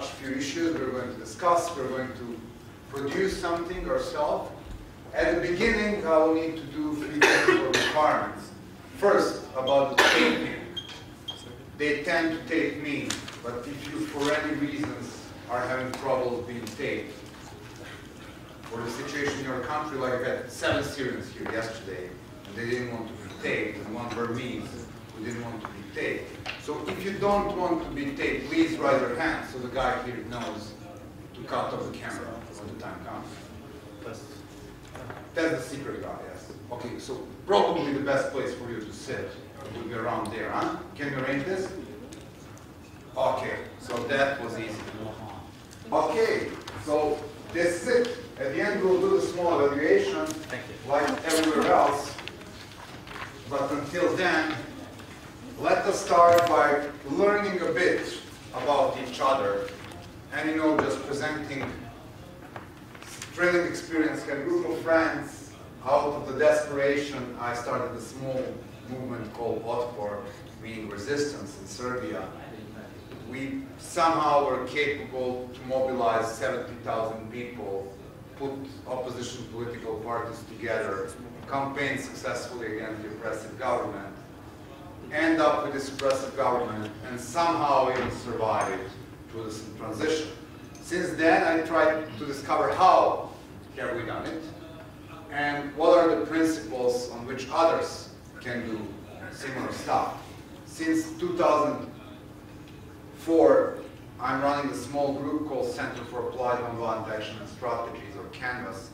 touch a few issues we're going to discuss. We're going to produce something ourselves. At the beginning, I will need to do 3 technical requirements. First, about the taping. They tend to tape me, but if you, for any reasons, are having trouble being taped, or the situation in your country, like I had 7 Syrians here yesterday, and they didn't want to be taped, and 1 Burmese who didn't want to be taped. So if you don't want to be taped, please raise your hand so the guy here knows to cut off the camera when the time comes. That's the secret guy, yes. Okay, so probably the best place for you to sit would be around there, huh? Can you arrange this? Okay, so that was easy. Okay, so this is it. At the end, we'll do the small evaluation, like everywhere else. But until then, let us start by learning a bit about each other. And just presenting thrilling experience. Had a group of friends. Out of the desperation, I started a small movement called Otpor, meaning resistance in Serbia. We somehow were capable to mobilize 70,000 people, put opposition political parties together, campaign successfully against the oppressive government, end up with this oppressive government, and somehow even survive it through this transition. Since then, I tried to discover how have we done it, and what are the principles on which others can do similar stuff. Since 2004, I'm running a small group called Center for Applied Nonviolent Action and Strategies, or CANVAS,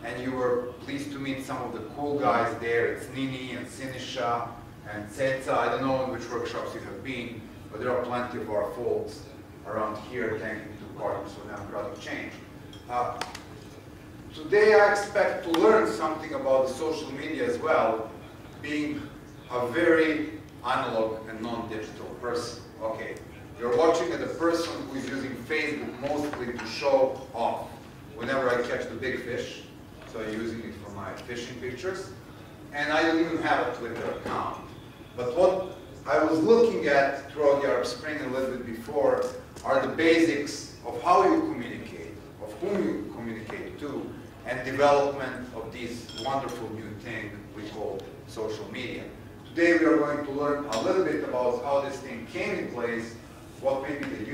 and you were pleased to meet some of the cool guys there. It's Nini and Sinisha and Ceca. I don't know in which workshops you have been, but there are plenty of our folks around here thanking to Partners for Democratic Change. Today I expect to learn something about the social media as well, being a very analog and non-digital person. Okay, you're watching at a person who is using Facebook mostly to show off. Whenever I catch the big fish, so I'm using it for my fishing pictures, and I don't even have a Twitter account. But what I was looking at throughout the Arab Spring and a little bit before are the basics of how you communicate, of whom you communicate to, and development of this wonderful new thing we call social media. Today we are going to learn a little bit about how this thing came in place, what may be the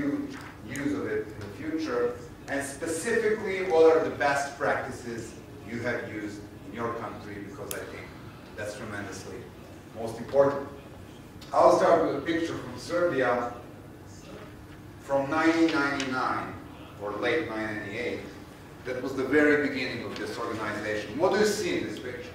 use of it in the future, and specifically what are the best practices you have used in your country, because I think that's tremendously most important. I'll start with a picture from Serbia from 1999, or late 1998. That was the very beginning of this organization. What do you see in this picture?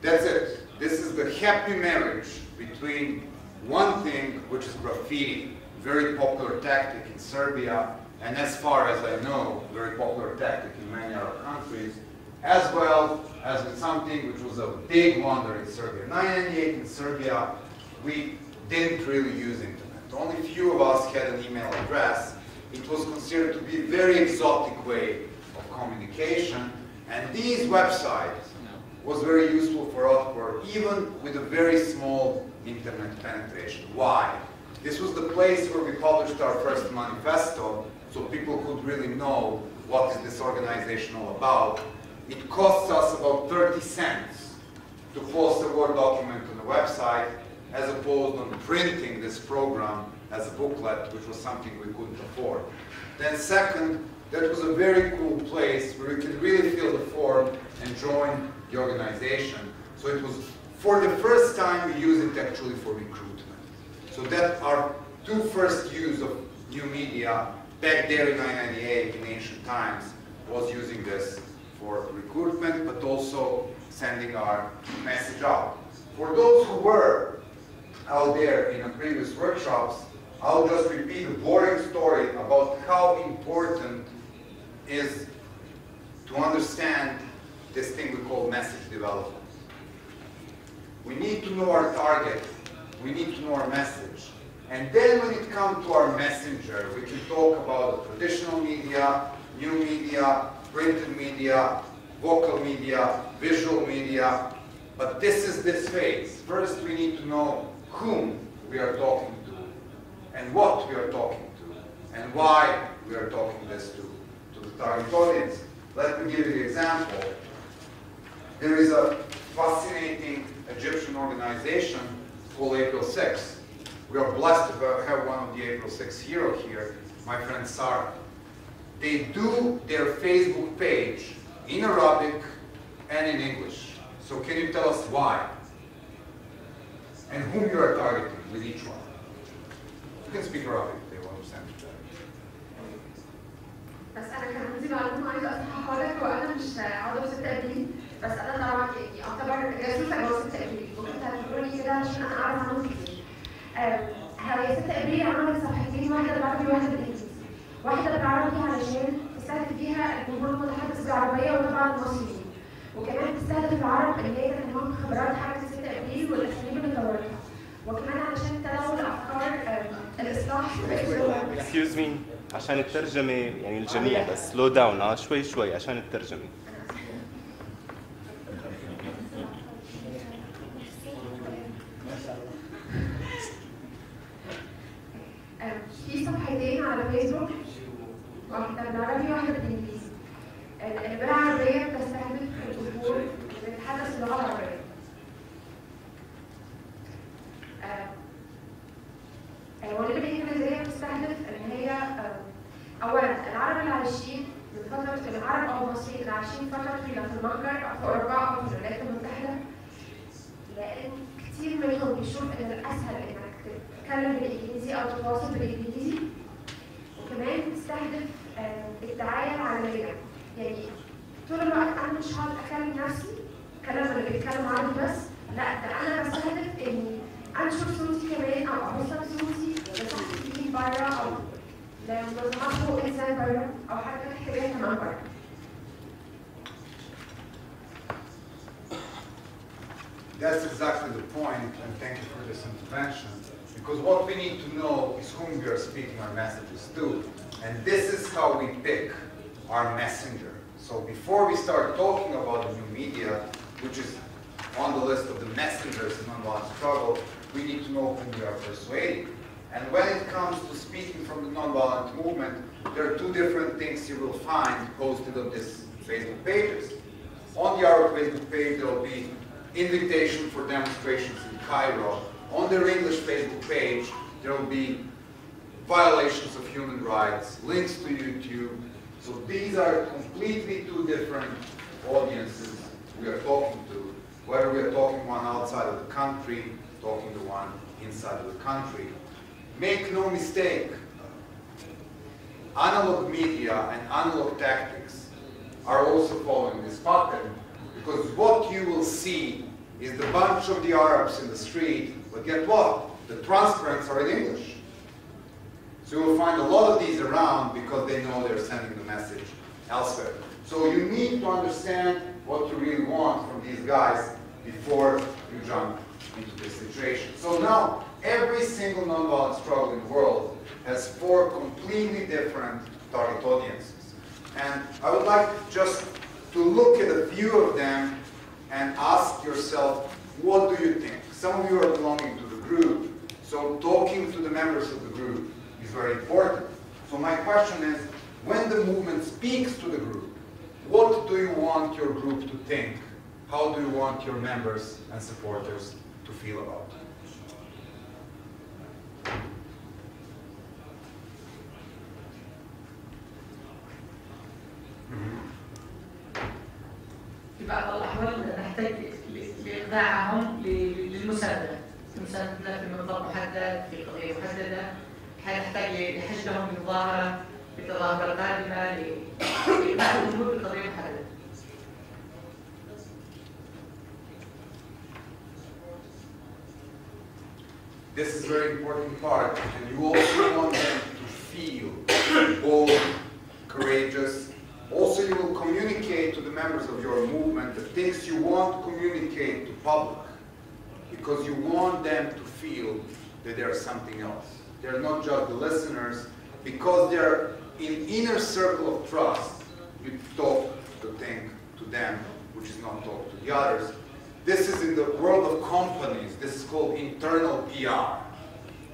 That's it. This is the happy marriage between one thing, which is graffiti, very popular tactic in Serbia, and as far as I know, very popular tactic in many other countries, as well as with something which was a big wonder in Serbia. In 1998 in Serbia, we didn't really use internet. Only a few of us had an email address. It was considered to be a very exotic way of communication, and these websites was very useful for Otpor, even with a very small internet penetration. Why? This was the place where we published our first manifesto, so people could really know what is this organization all about. It costs us about 30 cents to post a Word document on the website, as opposed to printing this program as a booklet, which was something we couldn't afford. Then second, that was a very cool place where you could really fill the form and join the organization. So it was, for the first time, we used it actually for recruitment. So that our 2 first use of new media back there in 1998 in ancient times was using this for recruitment, but also sending our message out. For those who were out there in the previous workshops, I'll just repeat a boring story about how important is to understand this thing we call message development. We need to know our target, we need to know our message, and then when it comes to our messenger, we can talk about the traditional media, new media, printed media, vocal media, visual media, but this is this phase. First we need to know whom we are talking to and what we are talking to. and why we are talking this to the target audience. Let me give you the example. There is a fascinating Egyptian organization called April 6. We are blessed to have one of the April 6 heroes here, my friend Sarah. They do their Facebook page in Arabic and in English. So can you tell us why? And whom you are targeting with each one? You can speak Arabic, they will understand you better. بس أنا كان عندي معلومة عايزة أصححها لك، وأنا مش عضو 6 أبريل، بس أنا طبعا أعتبر جاسوسة جوه 6 أبريل، ممكن تعتبروني كده عشان أنا أعرف عنهم كتير. هي 6 أبريل عملت صفحتين، واحدة بالعربي وواحدة بالإنجليزي. واحدة بالعربي علشان تستهدف فيها الجمهور المتحدث بالعربية وطبعا المصريين. وكمان تستهدف العرب اللي هي كانت لهم خبرات حركة 6 أبريل والأساليب اللي طورتها. وكمان علشان تناول أفكار الإصلاح في الأسلوب. Excuse me. عشان الترجمة يعني الجميع بس سلو داون شوي شوي عشان الترجمة. في صفحتين على فيسبوك، واحدة بالعربي وواحدة بالإنجليزي. اللي بالعربية بتستهدف الجمهور اللي بيتحدث اللغة العربية. واللي بالإنجليزية بتستهدف إن هي أولاً العرب اللي عايشين من فترة العرب أو المصريين اللي عايشين فترة طويلة في المهجر أو في أوروبا أو في الولايات المتحدة، لأن كتير منهم بيشوف إن الأسهل إنك تتكلم بالإنجليزي أو تتواصل بالإنجليزي. وكمان بتستهدف الدعاية العالمية، يعني طول الوقت أنا مش هقعد أكلم نفسي أكلم اللي بيتكلم عربي بس، لا ده أنا بستهدف إني أنشر صوتي كمان أو أوصل صوتي لصحفيين بره أو لمنظمات حقوق إنسان بره أو حتى احتجاج كمان بره. That's exactly the point, and thank you for this intervention. Because what we need to know is whom we are speaking our messages to. And this is how we pick our messenger. So before we start talking about the new media, which is on the list of the messengers in Nonviolent Struggle, we need to know whom we are persuading. And when it comes to speaking from the nonviolent movement, there are two different things you will find posted on these Facebook pages. On the Arab Facebook page, there will be invitation for demonstrations in Cairo. On their English Facebook page, there will be violations of human rights, links to YouTube. So these are completely two different audiences we are talking to, whether we are talking one outside of the country, talking to one inside of the country. Make no mistake, analog media and analog tactics are also following this pattern, because what you will see is the bunch of the Arabs in the street, but get what? The transparents are in English. So you will find a lot of these around because they know they're sending the message elsewhere. So you need to understand what you really want from these guys before you jump into this situation. So now, every single nonviolent struggle in the world has 4 completely different target audiences. And I would like just to look at a few of them and ask yourself, what do you think? Some of you are belonging to the group, so talking to the members of the group is very important. So my question is, when the movement speaks to the group, what do you want your group to think? How do you want your members and supporters to feel about it? في بعض الأحوال نحتاج لإخضاعهم للمساندة في منظمة محدد في قضية محددة، نحتاج لحشدهم لمظاهرة بتظاهرة قادمة لإقناع الجمهور بقضية محددة. This is a very important part, and you also want them to feel bold, courageous. Also, you will communicate to the members of your movement the things you want to communicate to public, because you want them to feel that they're something else. They're not just the listeners, because they're in inner circle of trust. You talk to them, which is not talk to the others. This is in the world of companies. This is called internal PR.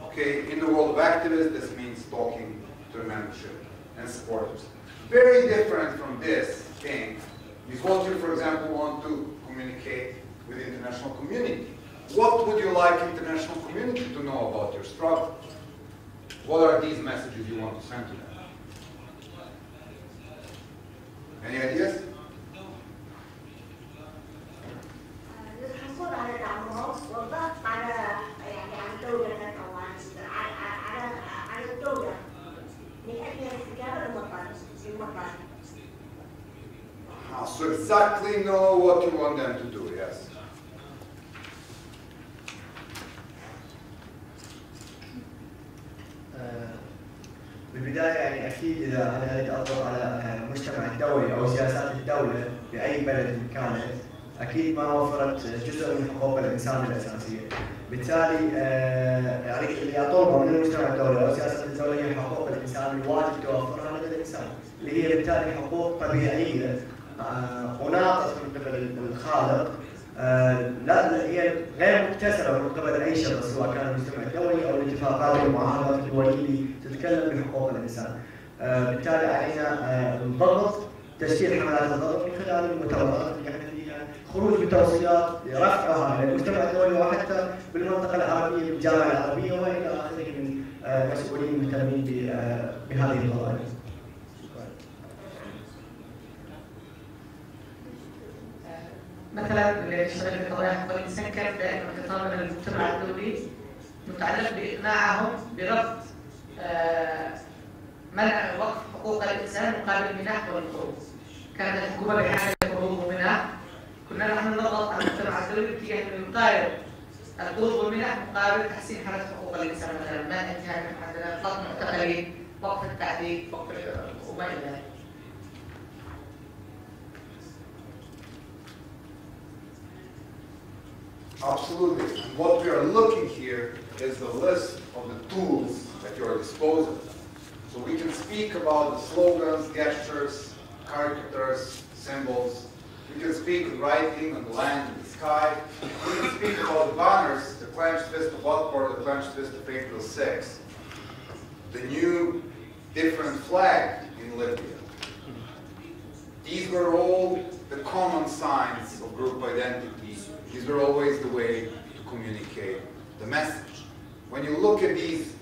Okay, in the world of activists, this means talking to the membership and supporters. Very different from this thing is what you, for example, want to communicate with the international community. What would you like international community to know about your struggle? What are these messages you want to send to them? Any ideas? للحصول على دعمهم والضغط على يعني على الدولة أو على الدولة من أجل الاستجابة للمطالب. So exactly know what you want them to do, yes. بالبداية يعني أكيد إذا أنا أريد أضغط على المجتمع الدولي أو سياسات الدولة بأي بلد كانت أكيد ما وفرت جزء من حقوق الإنسان الأساسية. بالتالي يعني اللي أطلبه من المجتمع الدولي أو سياسات الدولة هي حقوق الإنسان الواجب توفرها لدى الإنسان، اللي هي بالتالي حقوق طبيعية وناقص من قبل الخالق، لا هي غير مكتسبة من قبل أي شخص سواء كان المجتمع الدولي أو الاتفاقات والمعاهدات الدولية اللي تتكلم بحقوق الإنسان. بالتالي علينا الضغط، تشكيل حملات الضغط من خلال المؤتمرات اللي احنا فيها، خروج بتوصيات رفعها للمجتمع الدولي وحتى بالمنطقة العربية بالجامعة العربية وإلى آخره من مسؤولين مهتمين بهذه القضايا. مثلا اللي يشتغل في قضايا حقوق الانسان كان دائما خطابا للمجتمع الدولي متعلق باقناعهم برفض منع وقف حقوق الانسان مقابل المنح والقروض. كانت الحكومه بحاجه لقروض ومنح، كنا نحن نضغط على المجتمع الدولي باتجاه انه يقارب القروض والمنح مقابل تحسين حاله حقوق الانسان، مثلا منع انتهاك المحددات، اطلاق معتقلين، وقف التعذيب، وقف وما الى ذلك. Absolutely. And what we are looking here is the list of the tools at your disposal. So we can speak about the slogans, gestures, caricatures, symbols. We can speak of writing on the land and the sky. We can speak about the banners, the clenched fist of Otpor, the clenched fist of April 6th, the new different flag in Libya. These were all the common signs of group identity. These were always the way to communicate the message. When you look at these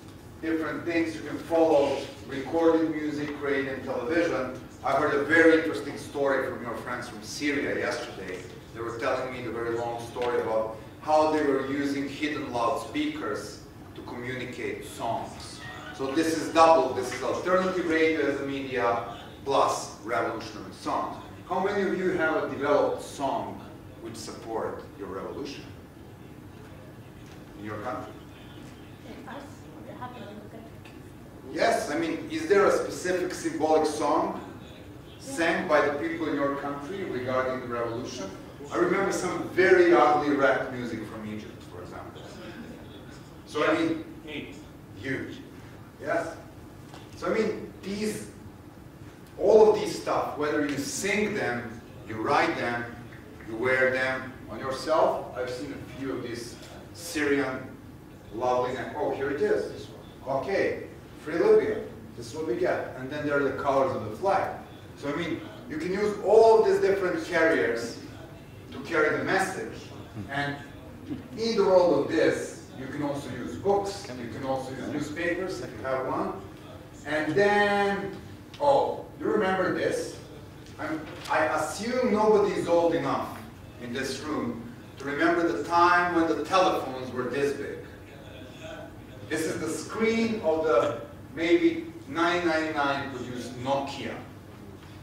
different things, you can follow recorded music, radio, and television. I heard a very interesting story from your friends from Syria yesterday. They were telling me the very long story about how they were using hidden loudspeakers to communicate songs. So this is double. This is alternative radio as a media plus revolutionary songs. How many of you have a developed song which support your revolution in your country? Yes, I mean, is there a specific symbolic song sang by the people in your country regarding the revolution? I remember some very ugly rap music from Egypt, for example. So I mean, huge. Yes? So I mean, all of these stuff, whether you sing them, you write them, you wear them on yourself. I've seen a few of these Syrian lovely, oh, here it is, this one. Okay, Free Libya, this is what we get. And then there are the colors of the flag. So I mean, you can use all of these different carriers to carry the message. And in the world of this, you can also use books, you can also use newspapers if you have one. And then, oh, you remember this? I assume nobody is old enough in this room to remember the time when the telephones were this big. This is the screen of the maybe 999 produced Nokia.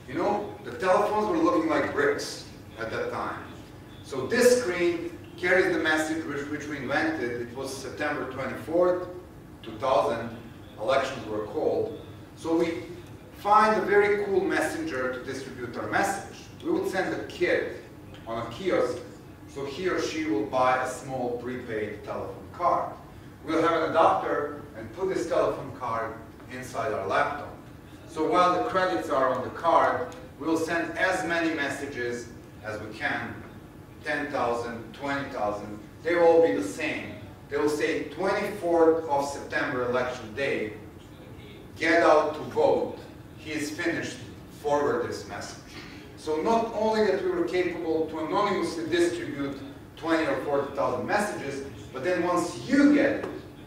You know, the telephones were looking like bricks at that time. So this screen carries the message which we invented. It was September 24th, 2000. Elections were called. So we find a very cool messenger to distribute our message. We would send a kid on a kiosk, so he or she will buy a small prepaid telephone card. We'll have an adapter and put this telephone card inside our laptop. So while the credits are on the card, we'll send as many messages as we can, 10,000, 20,000. They will all be the same. They will say 24th of September election day, get out to vote, he is finished, forward this message. So not only that we were capable to anonymously distribute 20 or 40,000 messages, but then once you get it,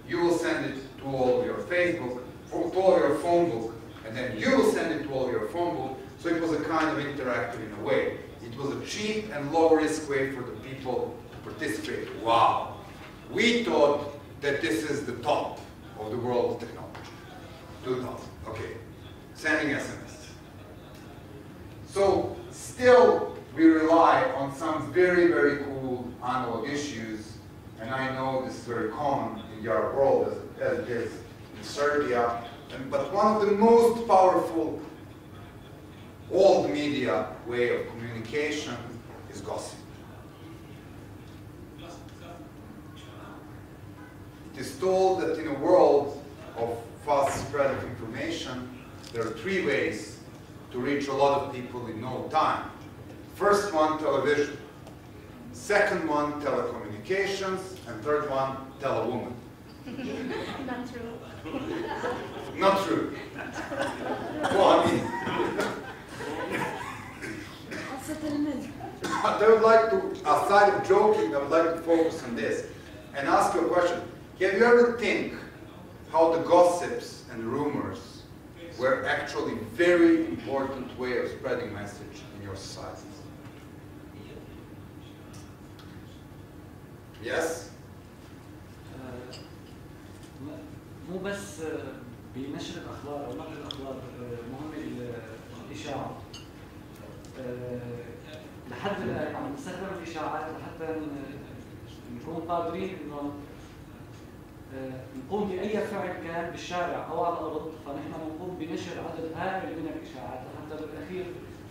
you will send it to all of your Facebook, or to all your phone book, and then you will send it to all your phone book. So it was a kind of interactive in a way. It was a cheap and low-risk way for the people to participate. Wow. We thought that this is the top of the world of technology. 2000, okay. Sending SMS. So still, we rely on some very, very cool analog issues, and I know this is very common in the Arab world as it is in Serbia, but one of the most powerful old media way of communication is gossip. It is told that in a world of fast spread of information, there are 3 ways to reach a lot of people in no time. First one, television. Second one, telecommunications. And third one, telewoman. Not true. Not true. Well, I mean, I would like to, aside of joking, I would like to focus on this and ask you a question. Have you ever think how the gossips and rumors were actually a very important way of spreading message in your societies? Yes? مو بس بنشر الاخبار او نقل الاخبار مهم الاشاعه. لحد الان عم نستخدم الاشاعات لحتى نكون قادرين انه نقوم باي فعل كان بالشارع او على الارض، فنحن نقوم بنشر عدد هائل من الاشاعات لحتى بالاخير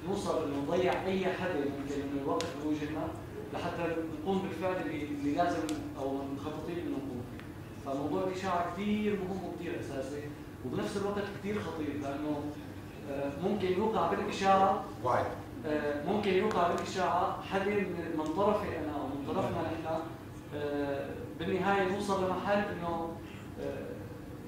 نوصل انه نضيع اي حدا ممكن انه يوقف بوجهنا لحتى نقوم بالفعل اللي لازم او مخططين انه نقوم فيه. فموضوع الاشاعه كثير مهم وكثير اساسي، وبنفس الوقت كثير خطير لانه ممكن يوقع بالاشاعه ممكن يوقع بالاشاعه حدا من طرفي انا او من طرفنا نحن، بالنهايه نوصل لمحل انه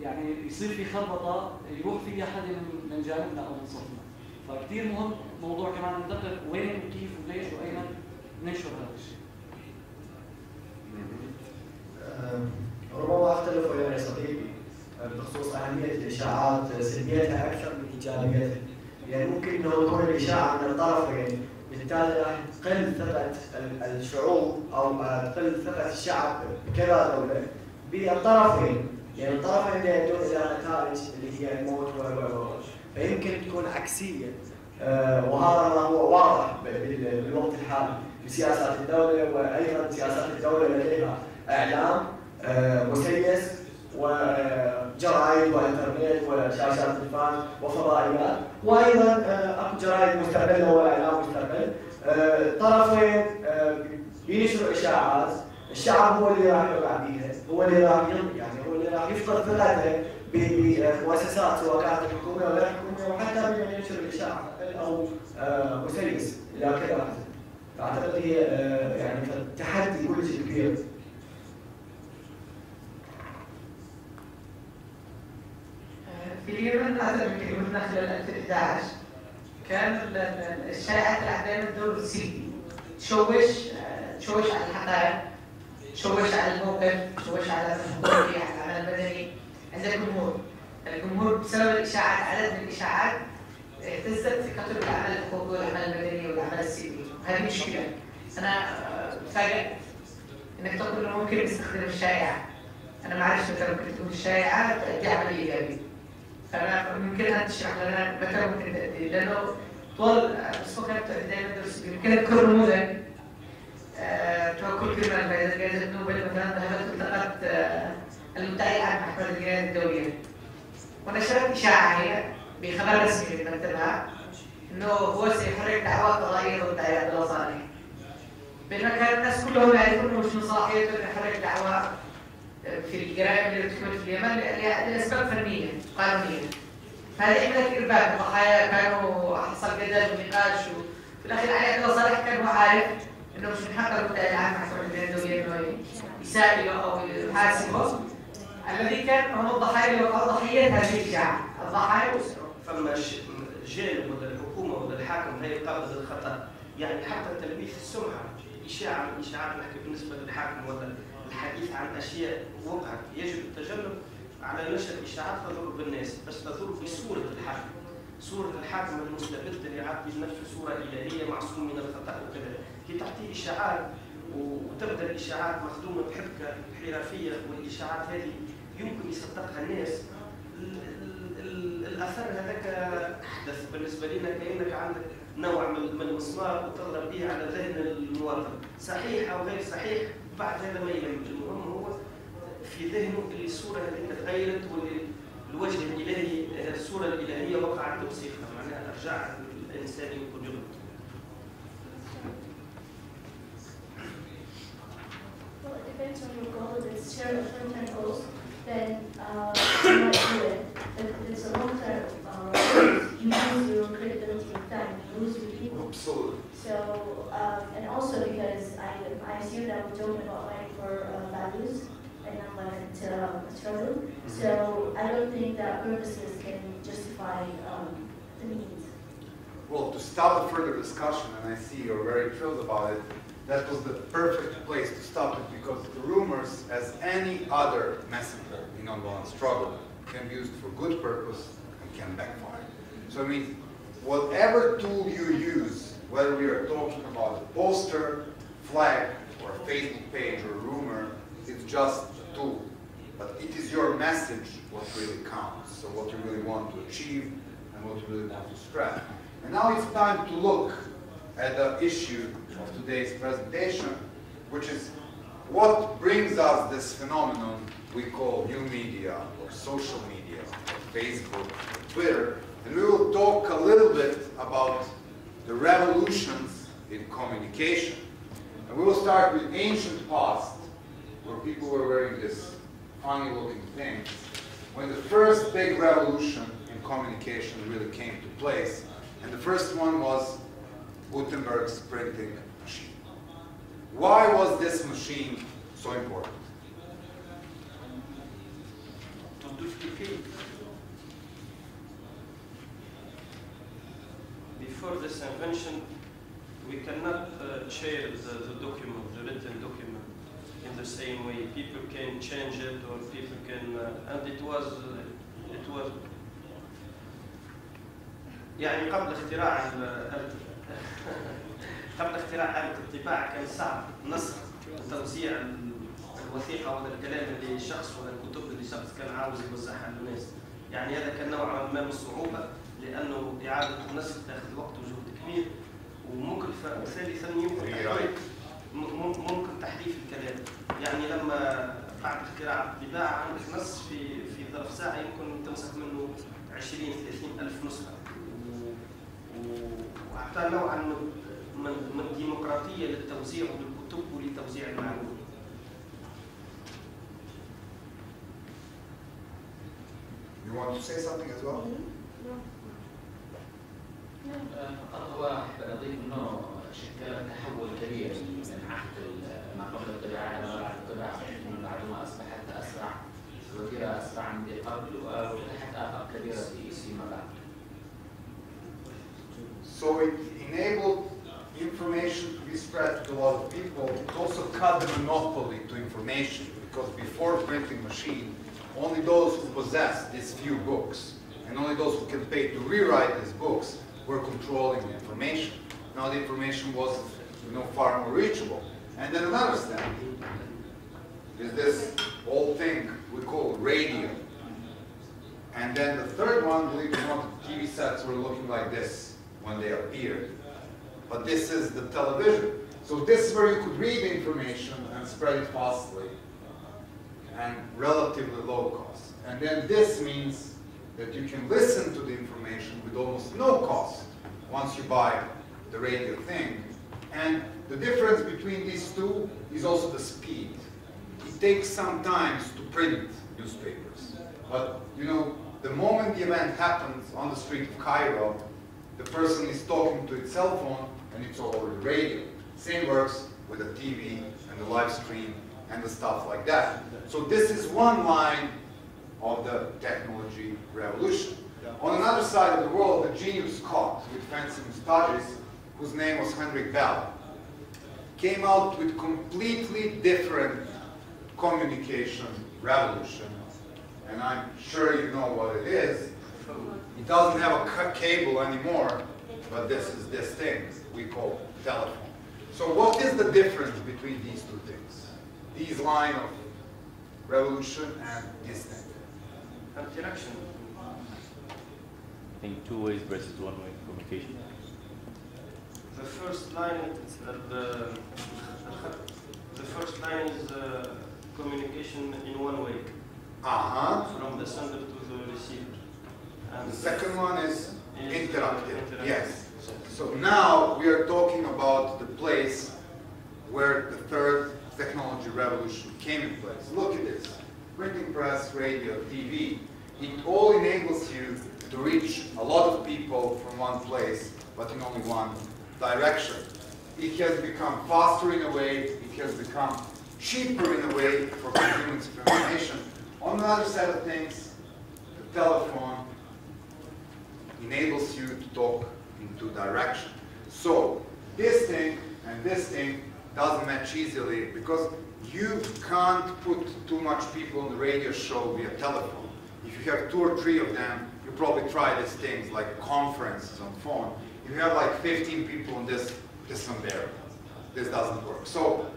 يعني يصير في خربطه يروح فيها حدا من جانبنا او من صفنا. فكثير مهم موضوع كمان ندقق وين وكيف وليش واين ننشر هذا الشيء. ربما اختلف وياي صديقي بخصوص اهميه الاشاعات، سلبيتها اكثر من ايجابيتها. يعني ممكن انه تكون الاشاعه من الطرفين، بالتالي راح تقل ثقه الشعوب او تقل ثقه الشعب بكذا دوله بالطرفين، يعني الطرفين يؤدون الى نتائج اللي هي الموت فيمكن تكون عكسيه، وهذا ما هو واضح بالوقت الحالي بسياسات الدوله، وايضا سياسات الدوله لديها اعلام مسيس وجرائد وانترنت وشاشات تلفاز وفضائيات، وايضا اكو جرائد مستقله واعلام مستقل. طرفين بينشروا اشاعات، الشعب هو اللي راح يوقع بيها، هو اللي راح يعني هو اللي راح يفقد ثقته بمؤسسات سواء كانت حكوميه او غير حكوميه، وحتى بمن ينشر الاشاعه او مسيس الى كذا. اعتقد هي يعني تحدي كلش كبير. في اليمن اعتقد يمكن خلال 2011 كان الشائعات تلعب دائما دور سلبي، تشوش على الحقائق، تشوش على الموقف، تشوش على الحقوق، على العمل المدني عند الجمهور بسبب الاشاعات، عدد من الاشاعات اهتزت ثقته بالعمل الحقوقي والعمل المدني والعمل السلمي، وهذه مشكله. انا تفاجأت انك تقول انه ممكن نستخدم الشائعه. انا ما اعرفش متى ممكن تكون الشائعه تؤدي عمليه ايجابيه. فانا يمكن ان تشرح لنا متى ممكن تؤدي، لانه طول السوق كانت دائما تدرس، يمكن اذكر نموذج توكل كلمه جائزه نوبل مثلا ذهبت والتقت المدعي العام محمد الجنايات الدوليه، ونشرت اشاعه هي بخبر رسمي من مكتبها انه هو سيحرك دعوات قضائيه ضد عبد الله صالح، بينما كان الناس كلهم يعرفون انه مش من صلاحيته انه يحرك دعوه في الجرائم اللي ارتكبت في اليمن لاسباب فنيه قانونيه. فهذه عملت ارباك، الضحايا كانوا حصل جدل ونقاش، وفي الاخير علي عبد الله صالح كان هو عارف انه مش من حق المدعي العام محمد الجنايات الدوليه انه يسائله او يحاسبه. الذي كان هم الضحايا اللي وقعوا ضحيه هذه الاشاعه، ضحايا فما جانب ولا الحكومه ولا الحاكم هي قابل للخطا، يعني حتى تلويث السمعه، الاشاعات نحكي بالنسبه للحاكم ولا الحديث عن اشياء وقعت، يجب التجنب على نشر اشاعات تضر بالناس، بس تضر بصوره الحاكم، صوره الحاكم المستبد اللي يعطي لنفسه صوره الهيه معصوم من الخطا وكذا، كي تعطيه اشاعات وتبدا الاشاعات مخدومه بحبكه حرفيه، والاشاعات هذه يمكن يصدقها الناس، الاثر هذاك احدث بالنسبه لنا كانك عندك نوع من المسمار وتضرب به على ذهن المواطن، صحيح او غير صحيح بعد هذا ما يهم، المهم هو في ذهنه اللي الصوره هذيك تغيرت والوجه الالهي، الصوره الالهيه وقعت توصيفها، معناها ارجع الانسان يكون يغلط. Well, it depends on your goal. If it's short-term goals, then you might do it. If it's a long-term you lose your credibility with time, you lose your people. Absolutely. So, and also because I assume that we're talking about fighting for values and nonviolent struggle. So I don't think that purposes can justify the means. Well, to start a further discussion, and I see you're very thrilled about it, that was the perfect place to stop it, because the rumors, as any other messenger in nonviolent struggle, can be used for good purpose and can backfire. So I mean, whatever tool you use, whether we are talking about a poster, flag, or a Facebook page or a rumor, it's just a tool. But it is your message what really counts. So what you really want to achieve and what you really want to spread. And now it's time to look at the issue of today's presentation, which is what brings us this phenomenon we call new media or social media, or Facebook, or Twitter, and we will talk a little bit about the revolutions in communication. And we will start with ancient past, where people were wearing this funny looking things, when the first big revolution in communication really came to place. And the first one was Gutenberg's printing machine. Why was this machine so important? To duplicate. Before this invention, we cannot share the document, the written document, in the same way. People can change it, or people can, and it was يعني قبل اختراع آلة الطباعة كان صعب نسخ وتوزيع الوثيقة ولا الكلام اللي الشخص ولا الكتب اللي الشخص كان عاوز يوزعها للناس. يعني هذا كان نوعا ما من الصعوبة، لأنه إعادة النسخ تأخذ وقت وجهد كبير، وممكن ثالثا ممكن تحريف الكلام. يعني لما بعد اختراع الطباعة عندك نص في ظرف ساعة يمكن تنسخ منه 20-30 ألف نسخة، وحتى نوعا من الديمقراطية للتوزيع وللكتب ولتوزيع المعلومات. You want to say something as well? فقط هو أحب أضيف أنه شكل تحول كبير من عهد ما قبل الطباعة إلى ما بعد الطباعة، المعلومة أصبحت أسرع، وكثيرة أسرع من قبل، وفتحت آفاق كبيرة فيما بعد. So it enabled information to be spread to a lot of people. It also cut the monopoly to information, because before printing machine, only those who possessed these few books, and only those who can pay to rewrite these books, were controlling the information. Now the information was, far more reachable. And then another step is this old thing we call radio. And then the third one, believe it or not, TV sets were looking like this when they appeared. But this is the television. So this is where you could read the information and spread it fastly and relatively low cost. And then this means that you can listen to the information with almost no cost once you buy the radio thing. And the difference between these two is also the speed. It takes some time to print newspapers. But, the moment the event happens on the street of Cairo, the person is talking to its cell phone and it's all over the radio. Same works with the TV and the live stream and the stuff like that. So this is one line of the technology revolution. On another side of the world, a genius caught with fancy mustaches, whose name was Henrik Bell, came out with completely different communication revolution. And I'm sure you know what it is. It doesn't have a cable anymore, but this is this thing we call telephone. So what is the difference between these two things? These line of revolution and this thing? Interaction. I think 2 ways versus 1-way communication. The first line is communication in one way. From the sender to the receiver. And the second one is interactive. Yes. So now we are talking about the place where the third technology revolution came in place. Look at this. Printing press, radio, TV. It all enables you to reach a lot of people from one place, but in only one direction. It has become faster in a way, it has become cheaper in a way for consumers of information. On the other side of things, the telephone enables you to talk in two directions. So this thing and this thing doesn't match easily because you can't put too much people on the radio show via telephone. If you have 2 or 3 of them, you probably try these things like conferences on phone. If you have like 15 people on this is unbearable. This doesn't work. So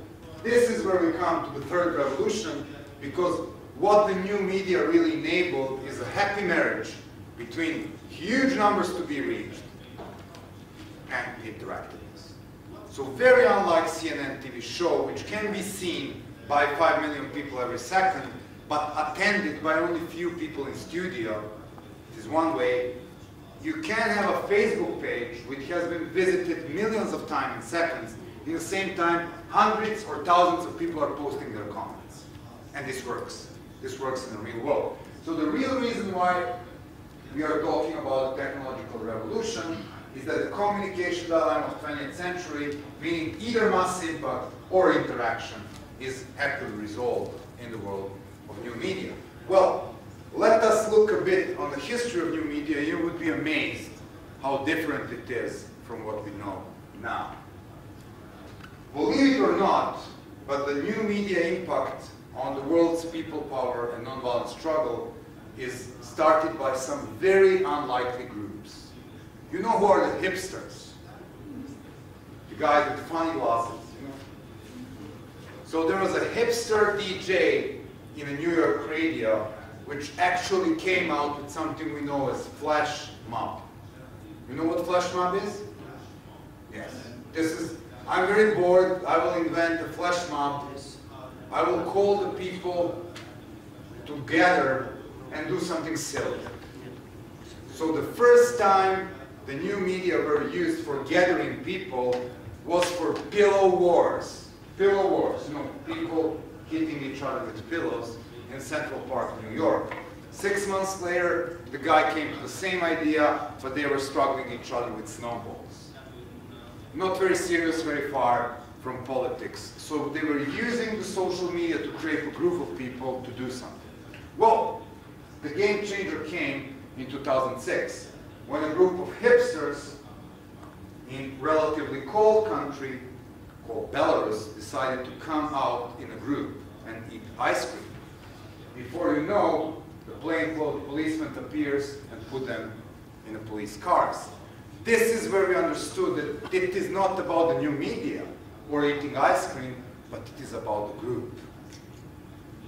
this is where we come to the third revolution, because what the new media really enabled is a happy marriage between huge numbers to be reached and interactiveness. So very unlike CNN TV show, which can be seen by 5 million people every second, but attended by only few people in studio, it is one way. You can have a Facebook page which has been visited millions of times in seconds. In the same time, hundreds or thousands of people are posting their comments. And this works. This works in the real world. So the real reason why we are talking about a technological revolution is that the communication dilemma of the 20th century, meaning either mass impact or interaction, is happily resolved in the world of new media. Well, let us look a bit on the history of new media. You would be amazed how different it is from what we know now. Believe it or not, but the new media impact on the world's people power and nonviolent struggle is started by some very unlikely groups. You know who are the hipsters? The guys with the funny glasses, you know? So there was a hipster DJ in a New York radio which actually came out with something we know as flash mob. You know what flash mob is? Yes. This is, I'm very bored, I will invent a flash mob. I will call the people together and do something silly. So the first time the new media were used for gathering people was for pillow wars. Pillow wars, you know, people hitting each other with pillows in Central Park, New York. 6 months later, the guy came to the same idea, but they were struggling each other with snowballs. Not very serious, very far from politics. So they were using the social media to create a group of people to do something. Well, the game changer came in 2006, when a group of hipsters in relatively cold country called Belarus decided to come out in a group and eat ice cream. Before you know, the plainclothes policeman appears and put them in the police cars. This is where we understood that it is not about the new media or eating ice cream, but it is about the group.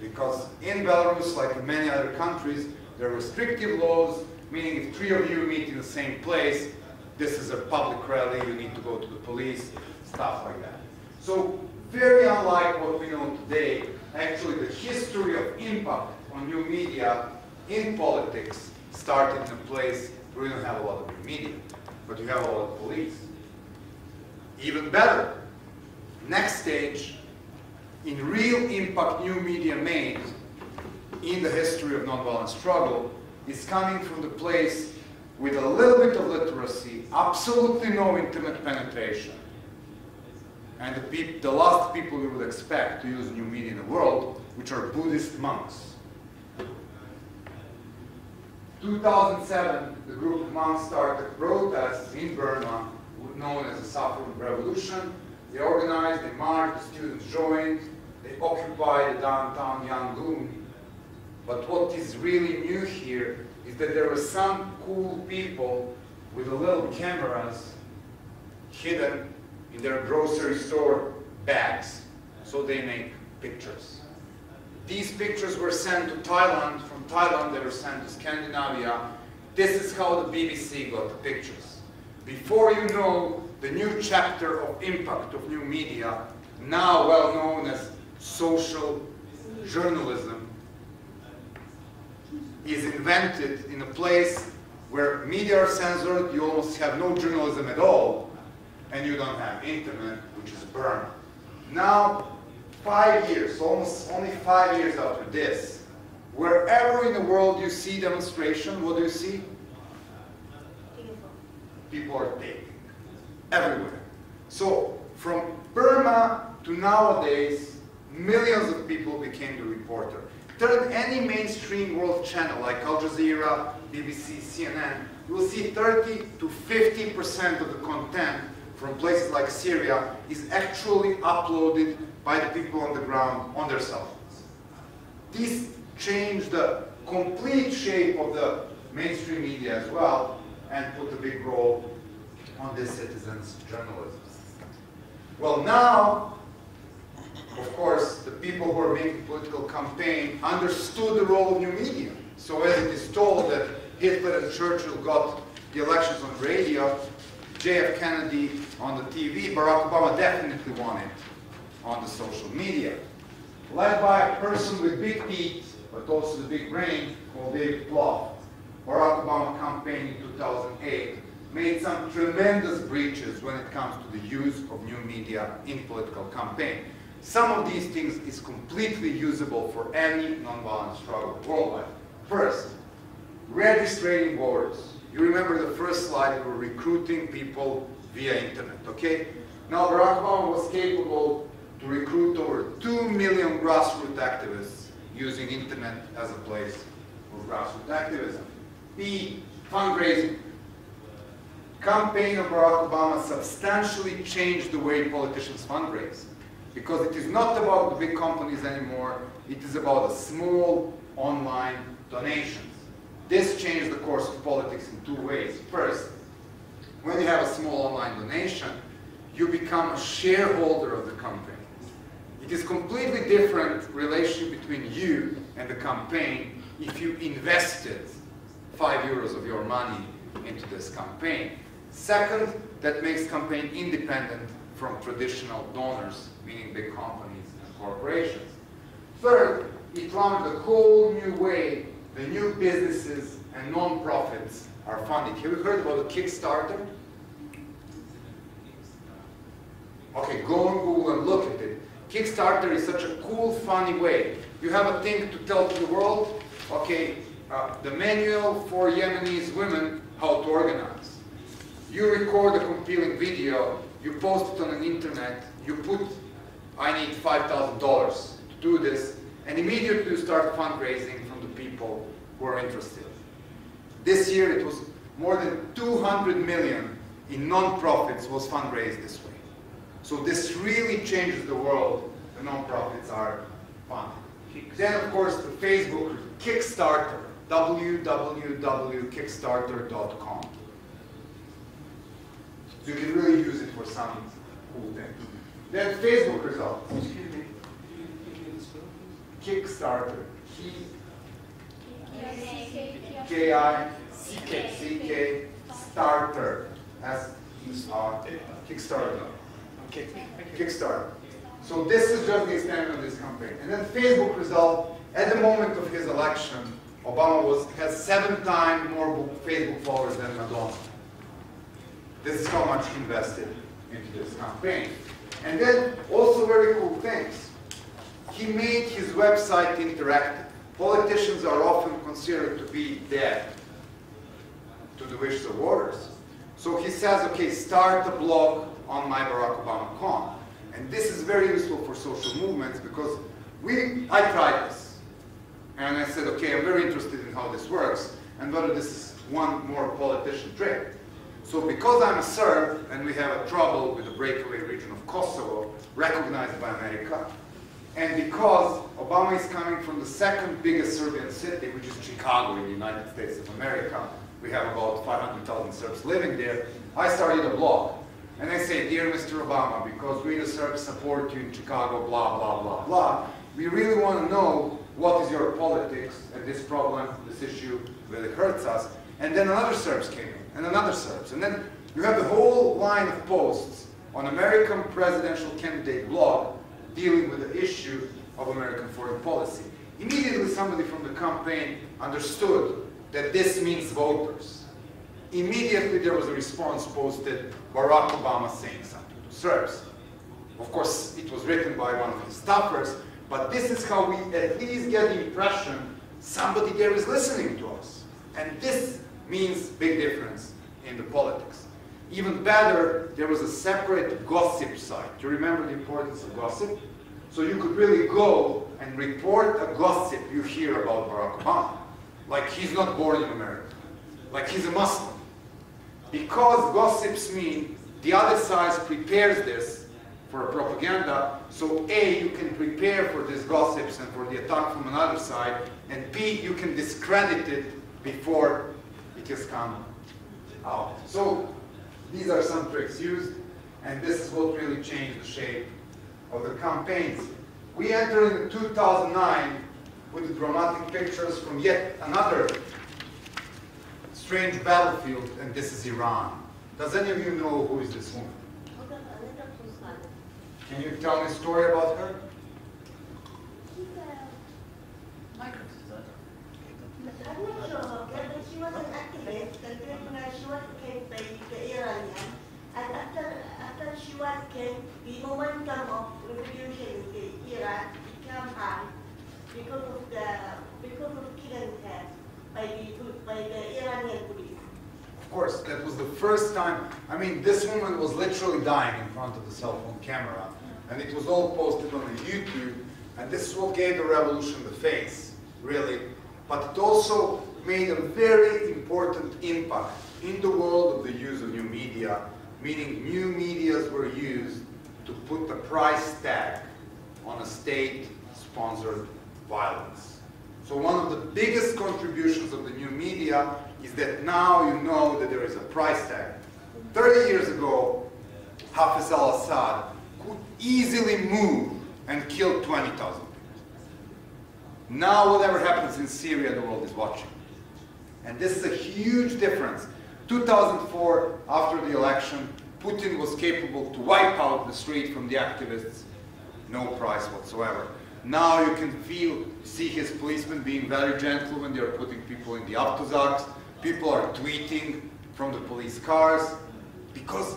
Because in Belarus, like in many other countries, there are restrictive laws, meaning if 3 of you meet in the same place, this is a public rally, you need to go to the police, stuff like that. So very unlike what we know today, actually the history of impact on new media in politics started in a place where you don't have a lot of new media, but you have a lot of police. Even better, next stage, in real impact new media made in the history of nonviolent struggle is coming from the place with a little bit of literacy, absolutely no internet penetration, and the last people we would expect to use new media in the world, which are Buddhist monks. 2007, the group of monks started protests in Burma, known as the Saffron Revolution. They organized, they marched, the students joined, they occupied the downtown Yangon. But what is really new here is that there were some cool people with the little cameras hidden in their grocery store bags, so they make pictures. These pictures were sent to Thailand. From Thailand, they were sent to Scandinavia. This is how the BBC got the pictures. Before you know, the new chapter of impact of new media, now well known as social journalism, is invented in a place where media are censored, you almost have no journalism at all, and you don't have internet, which is Burma. Now, 5 years, only 5 years after this, wherever in the world you see demonstration, what do you see? People are taking. Everywhere. So, from Burma to nowadays, millions of people became the reporter. Turn any mainstream world channel like Al Jazeera, BBC, CNN, you will see 30 to 50% of the content from places like Syria is actually uploaded by the people on the ground on their cell phones. This changed the complete shape of the mainstream media as well and put a big role on the citizens' journalism. Well, now, of course, the people who are making political campaign understood the role of new media. So as it is told that Hitler and Churchill got the elections on radio, JF Kennedy on the TV, Barack Obama definitely won it on the social media. Led by a person with big teeth, but also the big brain, called David Plouffe, Barack Obama campaign in 2008 made some tremendous breaches when it comes to the use of new media in political campaign. Some of these things is completely usable for any nonviolent struggle worldwide. First, registering voters. You remember the first slide, we were recruiting people via internet, okay? Now Barack Obama was capable to recruit over 2 million grassroots activists using internet as a place for grassroots activism. B, fundraising. Campaign of Barack Obama substantially changed the way politicians fundraise, because it is not about the big companies anymore, it is about the small online donations. This changed the course of politics in two ways. First, when you have a small online donation, you become a shareholder of the campaign. It is completely different relationship between you and the campaign if you invested €5 of your money into this campaign. Second, that makes campaign independent from traditional donors, meaning big companies and corporations. Third, it launched a whole new way the new businesses and non-profits are funded. Have you heard about the Kickstarter? Okay, go on Google and look at it. Kickstarter is such a cool, funny way. You have a thing to tell to the world, okay, the manual for Yemenis women, how to organize. You record a compelling video, you post it on the internet, you put, I need $5,000 to do this, and immediately you start fundraising from the people who are interested. This year it was more than 200 million in non-profits was fundraised this way. So this really changes the world. The non-profits are funded. Then of course the Facebook Kickstarter, www.kickstarter.com. So you can really use it for some cool things. Then Facebook results. Kickstarter. K-I-C-K, starter. Kickstarter. Kickstarter. So this is just the extent of this campaign. And then Facebook result, at the moment of his election, Obama has 7 times more Facebook followers than Madonna. This is how much he invested into this campaign. And then also very cool things. He made his website interactive. Politicians are often considered to be dead to the wishes of voters. So he says, okay, start a blog on MyBarackObama.com. And this is very useful for social movements because I tried this. And I said, okay, I'm very interested in how this works. and whether this is one more politician trick. So because I'm a Serb, and we have a trouble with the breakaway region of Kosovo, recognized by America, and because Obama is coming from the second biggest Serbian city, which is Chicago in the United States of America, we have about 500,000 Serbs living there, I started a blog. And I say, dear Mr. Obama, because we the Serbs support you in Chicago, blah, blah, blah, blah, we really want to know what is your politics, and this problem, this issue really hurts us. And then another Serbs came in, and another Serbs. And then you have the whole line of posts on American presidential candidate blog dealing with the issue of American foreign policy. Immediately somebody from the campaign understood that this means voters. Immediately there was a response posted, Barack Obama saying something to Serbs. Of course, it was written by one of his staffers, but this is how we at least get the impression somebody there is listening to us. And this means big difference in the politics. Even better, there was a separate gossip site. Do you remember the importance of gossip? So you could really go and report a gossip you hear about Barack Obama. Like he's not born in America. Like he's a Muslim. Because gossips mean the other side prepares this for a propaganda, so A, you can prepare for these gossips and for the attack from another side, and B, you can discredit it before it has come out. So these are some tricks used, and this is what really changed the shape of the campaigns. We entered in 2009 with the dramatic pictures from yet another strange battlefield, and this is Iran. Does any of you know who is this woman? Can you tell me a story about her? I'm not sure about her, but she was an activist, and then she was came by the Iranian. And after she was came, the momentum of revolution in Iran became high because of killing her by the Iranian police. Of course, that was the first time. I mean, this woman was literally dying in front of the cell phone camera, and it was all posted on YouTube. And this is what gave the revolution the face, really. But it also made a very important impact in the world of the use of new media, meaning new medias were used to put a price tag on a state-sponsored violence. So one of the biggest contributions of the new media is that now you know that there is a price tag. 30 years ago, Hafez al-Assad could easily move and kill 20,000 people. Now whatever happens in Syria, the world is watching. And this is a huge difference. 2004, after the election, Putin was capable to wipe out the street from the activists, no price whatsoever. Now you can see his policemen being very gentle when they are putting people in the autozaks. People are tweeting from the police cars because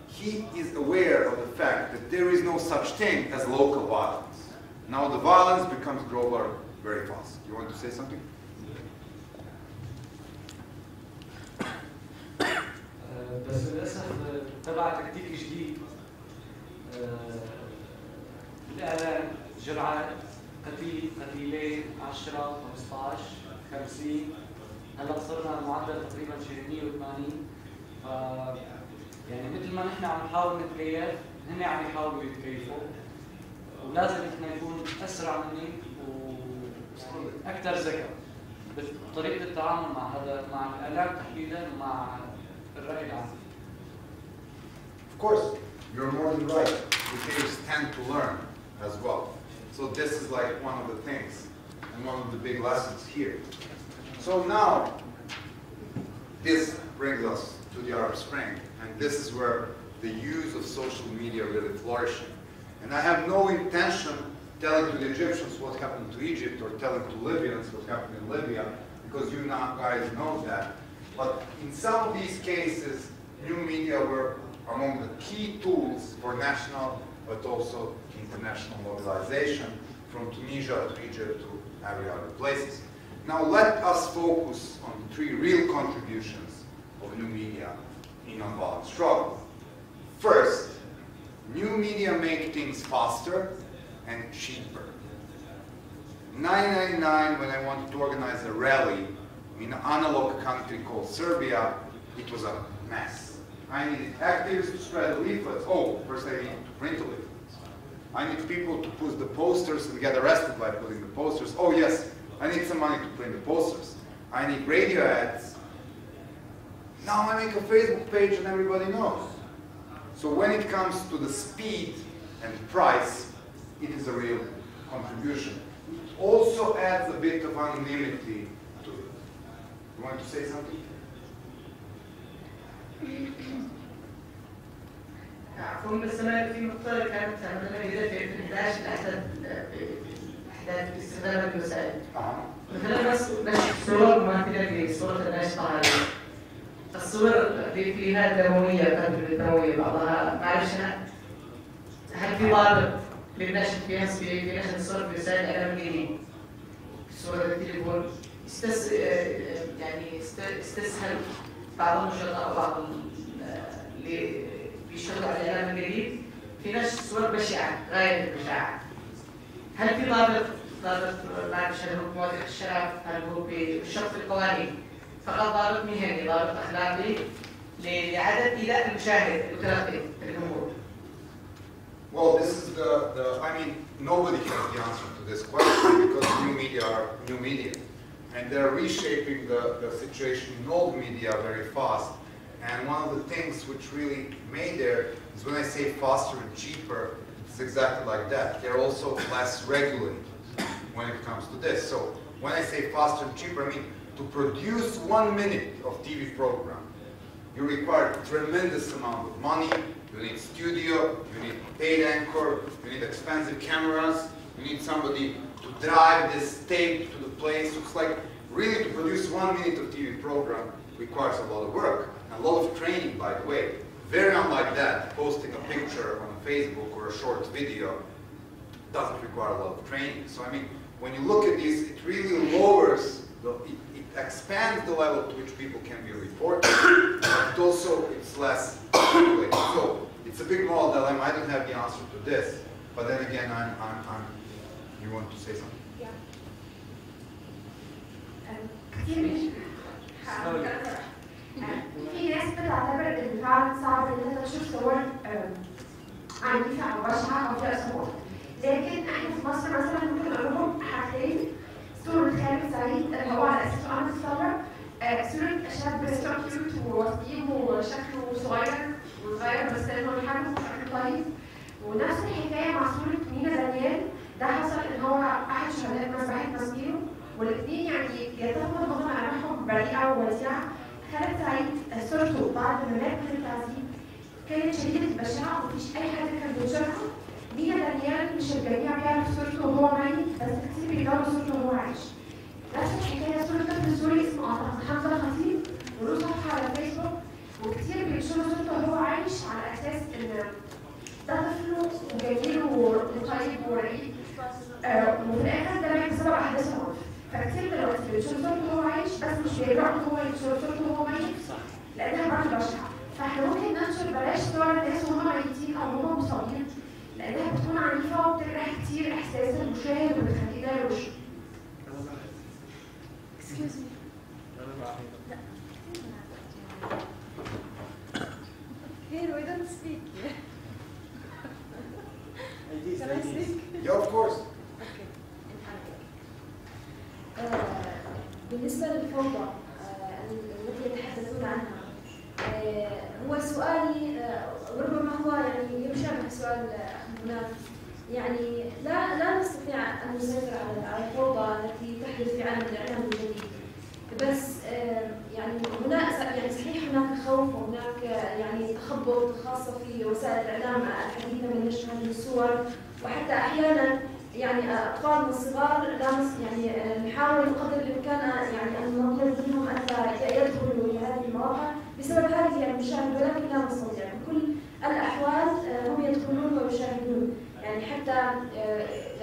he is aware of the fact that there is no such thing as local violence. Now the violence becomes global very fast. You want to say something? بس للاسف تبع تكتيك جديد الاعلام جرعات قتيل قتيلين 10 15 50 هلا صرنا معدل تقريبا شي 180 ف يعني مثل ما نحن عم نحاول نتكيف هن عم يحاولوا يتكيفوا ولازم نحن نكون اسرع منهم واكثر ذكاء بطريقه التعامل مع الاعلام تحديدا ومع الراي العام. Of course, you're more than right. Educators tend to learn as well. So this is like one of the things and one of the big lessons here. So now, this brings us to the Arab Spring, and this is where the use of social media really flourishing. And I have no intention telling to the Egyptians what happened to Egypt or telling to Libyans what happened in Libya, because you guys know that. But in some of these cases, new media were among the key tools for national but also international mobilization from Tunisia to Egypt to every other places. Now let us focus on the three real contributions of new media in nonviolent struggle. First, new media make things faster and cheaper. In 1999, when I wanted to organize a rally in an analog country called Serbia, it was a mess. I needed activists to spread leaflets. Oh, first I need to print the leaflets. I need people to put the posters and get arrested by putting the posters. Oh yes, I need some money to print the posters. I need radio ads. Now I make a Facebook page and everybody knows. So when it comes to the speed and price, it is a real contribution. It also adds a bit of anonymity to it. You want to say something? عفوا بس انا في نقطه كانت متميزه في 2011 الاحداث استخدام الوسائل. مثلا بس صور مماثله لصوره الناشطه هذه. الصور فيها دمويه قدر دمويه بعضها ما اعرفش انا هل في ضابط للنشر في نشر الصور في وسائل الاعلام الجديد؟ صور التليفون يعني استسهل بعض النشطاء وبعض اللي بيشتغلوا على الاعلام الجديد في نشر صور بشعه غايه البشاعه. هل في ضابط بعرفش هل هو موافق الشرف؟ هل هو بالشق القوانين؟ فقط ضابط مهني، ضابط اخلاقي لعدم ايذاء المشاهد المتلقي الجمهور. Well, this is I mean, nobody has the answer to this question because new media are new media. And they're reshaping the situation in old media very fast. And one of the things which really made there is when I say faster and cheaper, it's exactly like that. They're also less regulated when it comes to this. So when I say faster and cheaper, I mean to produce 1 minute of TV program, you require a tremendous amount of money. You need studio, you need paid anchor, you need expensive cameras, you need somebody to drive this tape to the place. It's like really to produce 1 minute of TV program requires a lot of work and a lot of training, by the way. Very unlike that, posting a picture on Facebook or a short video doesn't require a lot of training. So I mean, when you look at this, it really lowers, it expands the level to which people can be reported, but also it's less regulated. So it's a big moral dilemma. I don't have the answer to this, but then again, you want to say something? Yeah. في ناس بتعتبر ان فعلا صعب ان انت تشوف صور عنيفه او بشعه او فيها صور، لكن احنا في مصر مثلا ممكن نقول لهم حاجتين: صورة خالد سعيد اللي هو على اساس انا متصور، صورة شاب كيوت ووسيم وشكله صغير وصغير بس انه حجمه شكله طيب، ونفس الحكايه مع صورة مينا دانيال. ده حصل ان هو احد شهداء مسرحيه ماسبيرو، والاثنين يعني يتفقوا ان هم ملامحهم بريئه ووديعه. خالد سعيد صورته بعد ما مات من التعذيب كانت شديده البشاعه ومفيش اي حد كان بيشوفها. مينا دانيال مش الجميع بيعرف صورته وهو ميت، بس كتير بيدوروا صورته وهو عايش. نفس الحكايه صوره طفل سوري اسمه حمزه الخطيب وله صفحه على فيسبوك، وكتير بينشروا صورته وهو عايش على اساس ان ده طفله وجميل وطيب ورقيق، وفي الاخر ده بيبقى سبب احداث العنف. فكتير دلوقتي بينشروا صورته وهو عايش بس مش بيقدروا ان هو ينشروا صورته وهو ميت لانها برضه بشعه. فاحنا ممكن ننشر بلاش صور الناس وهم ميتين او هم مصابين لانها بتكون عنيفه وبتجرح كتير احساس المشاهد وبتخليه ده يرش. Excuse me. Here we don't speak. Can I speak? Yeah, of course. Okay. بالنسبة للفوضى التي يتحدثون عنها، هو سؤالي وربما هو يعني يشابه سؤال هناك. يعني لا نستطيع أن نسيطر على الفوضى التي تحدث في عالم الإعلام الجديد، بس يعني هناك يعني صحيح هناك خوف وهناك يعني تخبط خاصة في وسائل الإعلام الحديثة من نشر هذه الصور، وحتى أحيانا يعني أطفالنا الصغار يعني نحاول بقدر الإمكان يعني أن نطلب منهم أن يدخلوا لهذه المواقع بسبب هذه المشاهد، ولكن لا نستطيع. بكل الأحوال هم يدخلون ويشاهدون. يعني حتى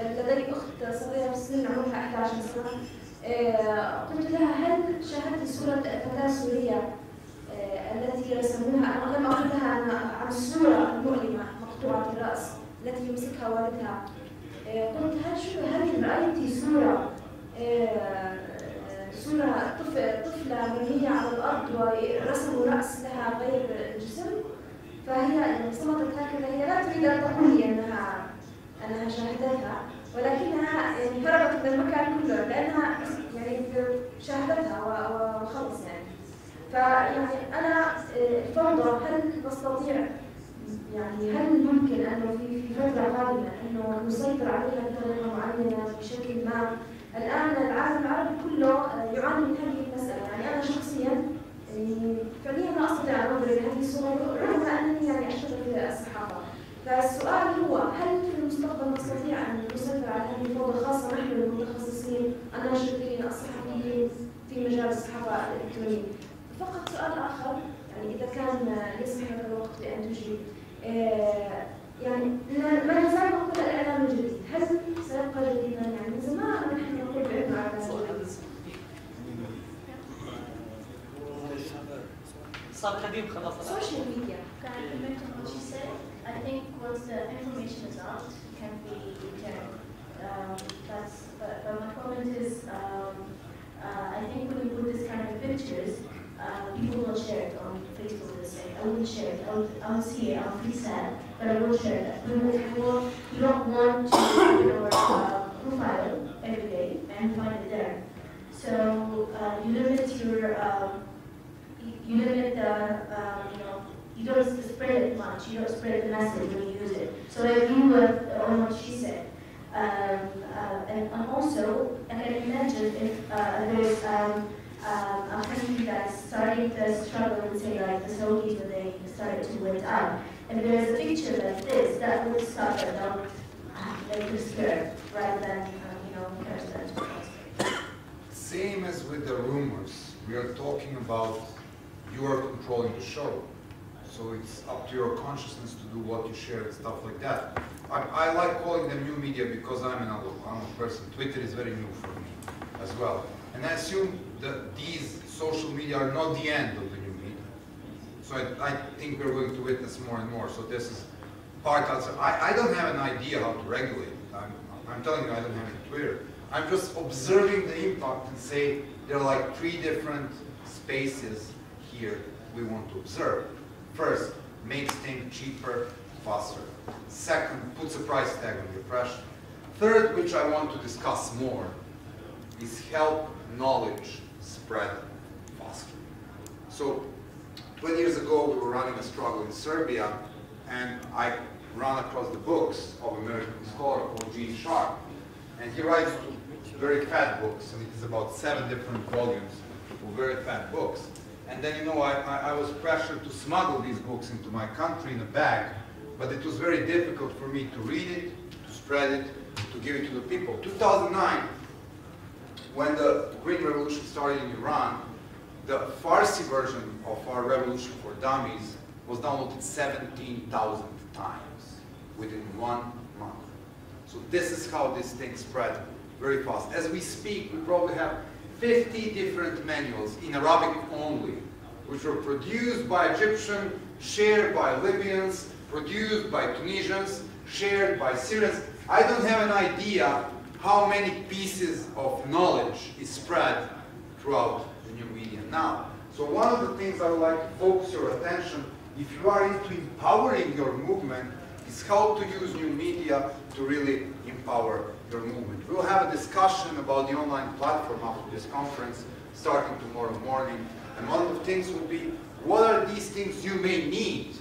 لدي أخت صغيرة في السن عمرها 11 سنة، قلت لها: هل شاهدت صورة فتاة سورية التي رسموها؟ أنا لم أقل لها عن الصورة المؤلمة مقطوعة الرأس التي يمسكها والدها. قلت: هل رأيتي صورة طفل ورسموا رأس لها غير الجسم، فهي يعني صمتت هكذا. هي لا تريد أن تقول لي أنها شاهدتها، ولكنها يعني هربت من المكان كله لأنها يعني شاهدتها وخلص يعني. فيعني أنا الفوضى هل نستطيع يعني هل ممكن أنه في فترة قادمة أنه نسيطر عليها بطريقة معينة بشكل ما؟ الآن العالم العربي كله يعاني من هذه المسألة. يعني أنا شخصياً فعلياً لا أستطيع أن أنظر إلى هذه الصورة رغم أنني يعني أشتغل في الصحافة. فالسؤال هو هل في المستقبل نستطيع أن نسيطر على هذه الفوضى، خاصة نحن المتخصصين الناشطين الصحفيين في مجال الصحافة الإلكترونية؟ فقط سؤال آخر، يعني إذا كان يسمح لك الوقت بأن تجيب، يعني ما نزال نقول الإعلام الجديد، هل سيبقى جديدا؟ يعني من زمان نحن نقول بأنه على صار قديم خلاص. social media. Can I comment on what she said? I think once the information is out, it can be returned. But my comment is, I think when you put this kind of pictures, people will share it on Facebook. They say, I will share it. I will see it. I'll feel sad, but I will share that. You don't want to put your profile every day and find it there. So you limit your you limit the, you don't spread it much, you don't spread the message when you use it. So I agree with on what she said. And also, I can imagine if there's a country that's starting to struggle and say like the Saudis when they started to went out. If there's a picture like this, that would stop it, that would make you scared rather than, encourage them to prosper. Same as with the rumors. We are talking about you are controlling the show. So it's up to your consciousness to do what you share and stuff like that. I like calling them new media because I'm a person. Twitter is very new for me as well. And I assume that these social media are not the end of the new media. So I think we're going to witness more and more. So this is part of it. I don't have an idea how to regulate it. I'm telling you, I don't have a Twitter. I'm just observing the impact and say there are like 3 different spaces here we want to observe. First, makes things cheaper, faster. Second, puts a price tag on the oppression. Third, which I want to discuss more, is help knowledge spread faster. So 20 years ago, we were running a struggle in Serbia, and I ran across the books of an American scholar called Gene Sharp. And he writes very fat books, and it is about 7 different volumes of very fat books. And then, I was pressured to smuggle these books into my country in a bag, but it was very difficult for me to read it, to spread it, to give it to the people. 2009, when the Green Revolution started in Iran, the Farsi version of our Revolution for Dummies was downloaded 17,000 times within 1 month. So this is how this thing spread very fast. As we speak, we probably have 50 different manuals in Arabic only, which were produced by Egyptians, shared by Libyans, produced by Tunisians, shared by Syrians. I don't have an idea how many pieces of knowledge is spread throughout the new media now. So one of the things I would like to focus your attention, if you are into empowering your movement, is how to use new media to really empower your movement. We'll have a discussion about the online platform after this conference, starting tomorrow morning. And one of the things will be, what are these things you may need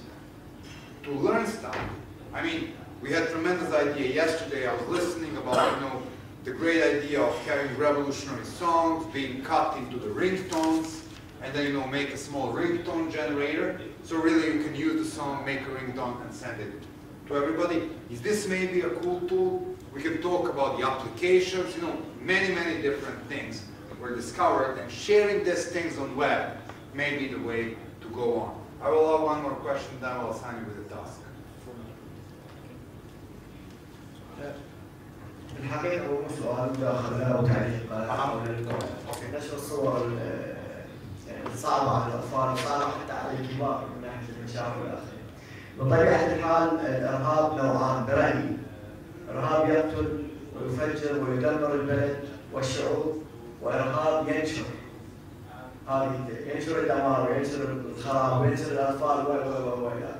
to learn stuff? I mean, we had a tremendous idea yesterday. I was listening about, the great idea of having revolutionary songs being cut into the ringtones, and then, make a small ringtone generator. So really you can use the song, make a ringtone, and send it to everybody. Is this maybe a cool tool? We can talk about the applications, many, many different things were discovered, and sharing these things on web may be the way to go on. I will allow one more question, then I'll assign you with a task. الحقيقة هو سؤال مداخلة أو تعليق حول نشر الصور الصعبة على الأطفال وصعبة حتى على الكبار من ناحية الانتشار والآخرين. بطبيعة الحال الإرهاب نوعان برأيي. إرهاب يقتل ويفجر ويدمر البلد والشعوب، وإرهاب ينشر هذه ينشر الدمار وينشر الخراب وينشر الاطفال و الى اخره.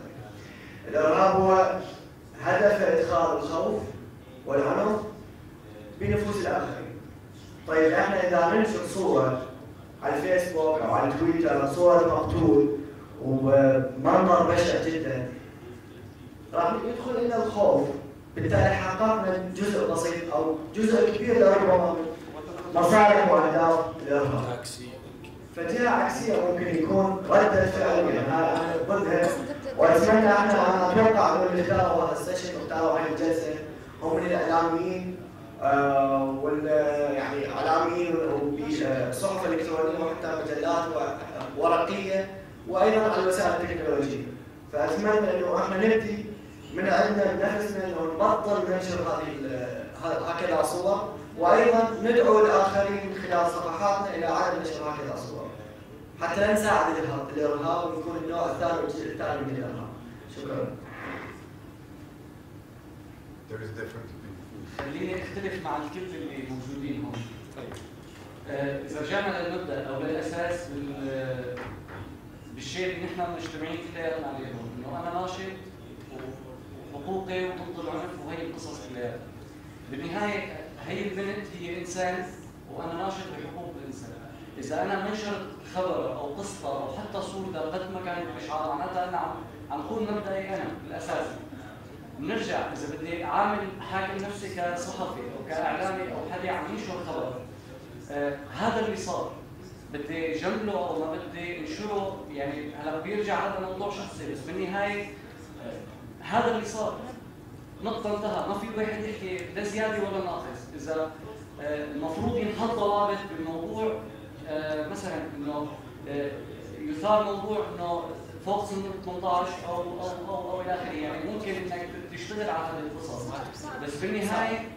الارهاب هو هدف ادخال الخوف والعنف بنفوس الاخرين. طيب احنا اذا ننشر صوره على الفيسبوك او على تويتر صوره مقتول ومنظر بشع جدا راح يدخل لنا الخوف، بالتالي حققنا جزء بسيط او جزء كبير لربما من مصالح واهداف الارهاب. فجهه عكسيه ممكن يكون رده فعل يعني انا ضدها، واتمنى انا اتوقع انه اللي اختاروا هذا السيشن واختاروا هذه الجلسه هم من الاعلاميين وال يعني اعلاميين وبصحف الكترونيه وحتى مجلات ورقيه وايضا على الوسائل التكنولوجيه. فاتمنى انه احنا نبدي من عندنا بنفسنا انه نبطل ننشر هكذا صور، وايضا ندعو الاخرين من خلال صفحاتنا الى عدم نشر هكذا صور حتى لا نساعد الارهاب ونكون النوع الثاني والجزء الثاني من الارهاب. شكرا. خليني اختلف مع الكل اللي موجودين هون. طيب اذا رجعنا للمبدا او للاساس بالشيء اللي نحن مجتمعين كلياتنا عليه هون، انه انا ناشط وحقوقي وضد العنف وهي القصص كلياتها. بالنهايه هي البنت هي انسان وانا ناشط بحقوق الانسان. اذا انا منشرت خبر او قصه او حتى صوره قد ما كانت اشعار معناتها انا عم اقول مبدئي انا الاساسي. بنرجع اذا بدي اعامل حاكم نفسي كصحفي او كاعلامي او حدا عم ينشر خبر، هذا اللي صار بدي جمله او ما بدي انشره، يعني هلا بيرجع هذا موضوع شخصي، بس بالنهايه هذا اللي صار. نقطه انتهى، ما في واحد يحكي لا زياده ولا ناقص. اذا المفروض ينحط ضوابط بالموضوع، مثلا انه يثار موضوع انه فوق سن 18 او الى اخره، يعني ممكن انك تشتغل على هذه القصص، بس بالنهايه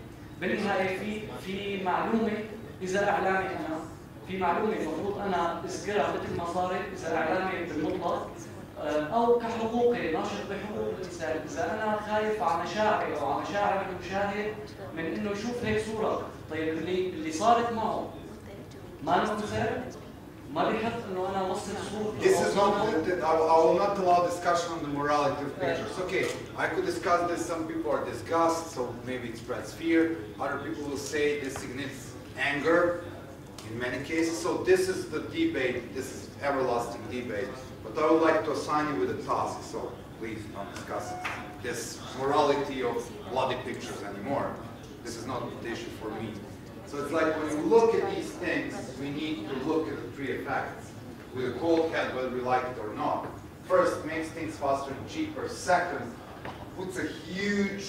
في معلومه. اذا اعلامي انا في معلومه المفروض انا اذكرها مثل ما صارت، اذا اعلامي بالمطلق او كحقوقي ناشط بحقوق الانسان، اذا انا خايف على مشاعري او على مشاعر المشاهد من انه يشوف هيك صوره، طيب اللي صارت معه ما نفسه ما بيحط انه انا اوصل صوره. This is not limited. I will not allow discussion on the morality of pictures. Okay, I could discuss this. Some people are disgusted, so maybe it spreads fear. Other people will say this ignites anger in many cases. So this is the debate. This is everlasting debate. But I would like to assign you with a task. So please don't discuss this morality of bloody pictures anymore. This is not the issue for me. So it's like when you look at these things, we need to look at the three effects with a cold head, whether we like it or not. First, makes things faster and cheaper. Second, puts a huge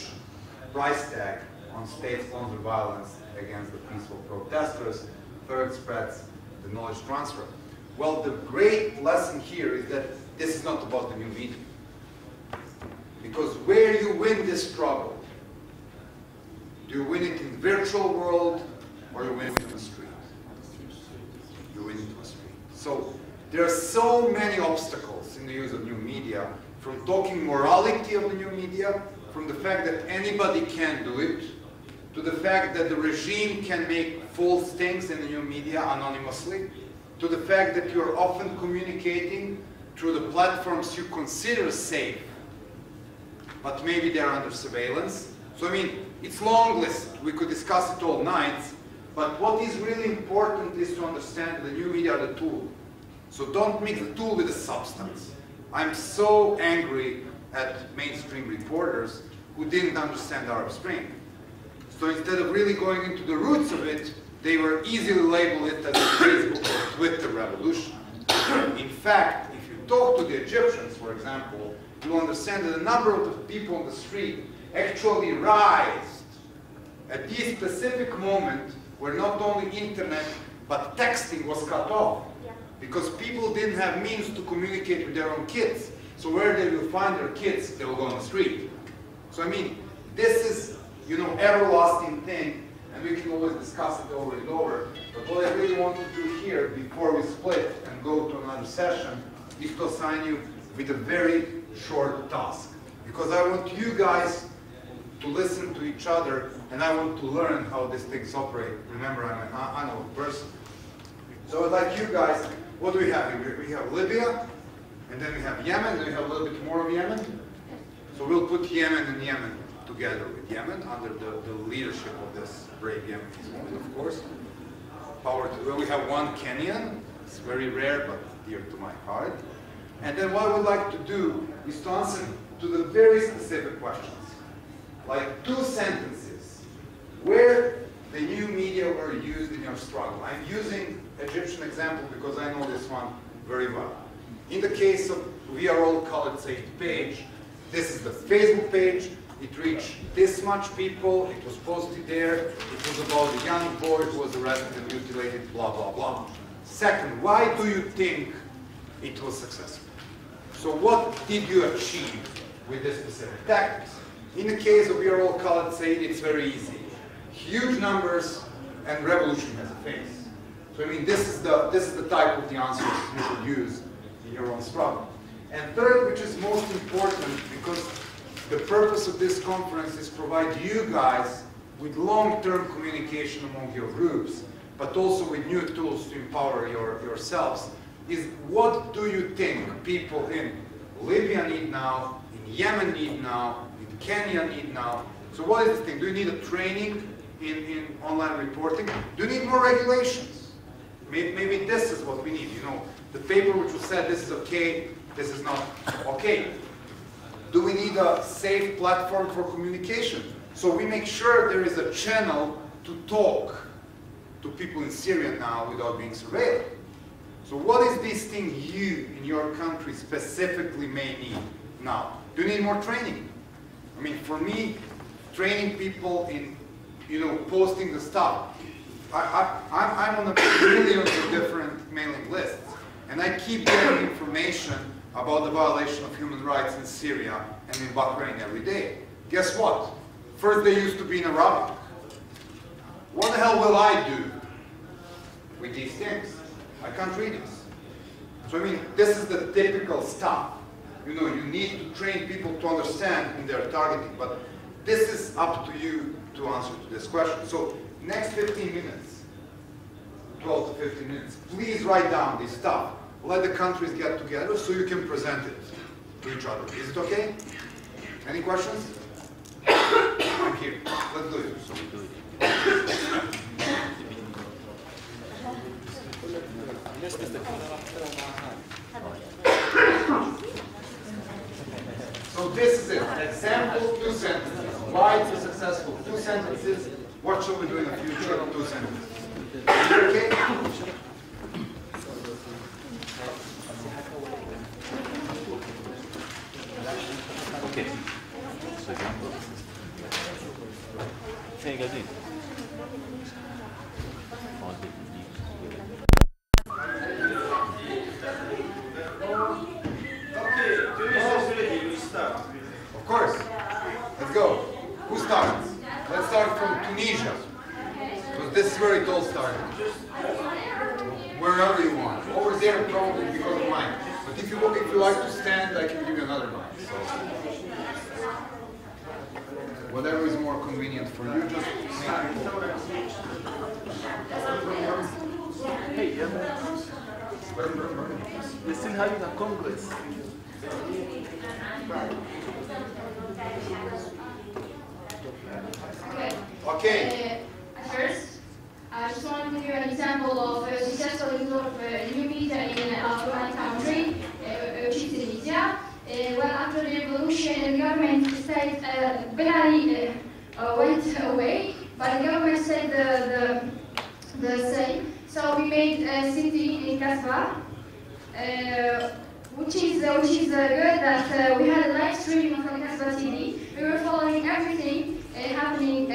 price tag on state-sponsored violence against the peaceful protesters. Third, spreads the knowledge transfer. Well, the great lesson here is that this is not about the new media. Because where you win this struggle, do you win it in the virtual world or you win it in the street? You win it in the street. So there are so many obstacles in the use of new media, from talking morality of the new media, from the fact that anybody can do it, to the fact that the regime can make false things in the new media anonymously, to the fact that you're often communicating through the platforms you consider safe, but maybe they're under surveillance. So I mean, it's long list. We could discuss it all night. But what is really important is to understand the new media are the tool. So don't mix the tool with the substance. I'm so angry at mainstream reporters who didn't understand Arab Spring. So instead of really going into the roots of it, they were easily labeled it as a Facebook or Twitter revolution. In fact, if you talk to the Egyptians, for example, you'll understand that a number of the people on the street actually rised at this specific moment where not only internet but texting was cut off, because people didn't have means to communicate with their own kids. So where they will find their kids, they will go on the street. So I mean, this is, you know, everlasting thing, and we can always discuss it over and over. But what I really want to do here, before we split and go to another session, is to assign you with a very short task. Because I want you guys to listen to each other, and I want to learn how these things operate. Remember, I'm an analog person. So I'd like you guys what do we have here? We have Libya, and then we have Yemen, and we have a little bit more of Yemen. So we'll put Yemen and Yemen together with Yemen under the leadership of this brave Yemenis woman, of course. Power to well, we have one Kenyan. It's very rare, but dear to my heart. And then what I would like to do is to answer to the very specific questions. Like 2 sentences. Where the new media were used in your struggle. I'm using Egyptian example because I know this one very well. In the case of We Are All Colored Saved page, this is the Facebook page. It reached this much people. It was posted there. It was about a young boy who was arrested and mutilated, blah, blah, blah. Second, why do you think it was successful? So what did you achieve with this specific tactics? In the case of We Are All Colored Saved, it's very easy. Huge numbers and revolution has a face. So I mean, this is the type of the answers you should use in your own struggle. And third, which is most important, because the purpose of this conference is provide you guys with long-term communication among your groups, but also with new tools to empower yourselves, is what do you think people in Libya need now, in Yemen need now, in Kenya need now? So what is the thing? Do you need a training in online reporting? Do you need more regulations? Maybe this is what we need. You know, the paper which was said this is okay, this is not okay. Do we need a safe platform for communication? So we make sure there is a channel to talk to people in Syria now without being surveilled. So what is this thing you in your country specifically may need now? Do you need more training? I mean, for me, training people in, you know, posting the stuff. I'm on a millions of different mailing lists, and I keep getting information about the violation of human rights in Syria and in Bahrain every day. Guess what? First they used to be in Arabic. What the hell will I do with these things? I can't read this. So I mean, this is the typical stuff. You know, you need to train people to understand whom they're targeting, but this is up to you to answer to this question. So next 15 minutes, 12 to 15 minutes, please write down this stuff. Let the countries get together so you can present it to each other. Is it okay? Any questions? I'm here. Let's do it. So we do it. So this is it. Example, 2 sentences. Why it's successful? 2 sentences. What shall we do in the future? 2 sentences. Is it okay? Okay. Hey, Gadid. Of course. Let's go. Who starts? Let's start from Tunisia. Because this is where it all started. Wherever you want. Over there probably because of mine. But if you like to stand, I can give you another mic. So whatever is more convenient for you, just make it. Hey, we're still having a congress. Okay. First, I just want to give you an example of a successful use of new media in our country, which is Tunisia. Well, after the revolution, the government said Ben Ali went away, but the government said the same. So we made a city in Kasbah, which is good that we had a live streaming from Kasbah TV. We were following everything happening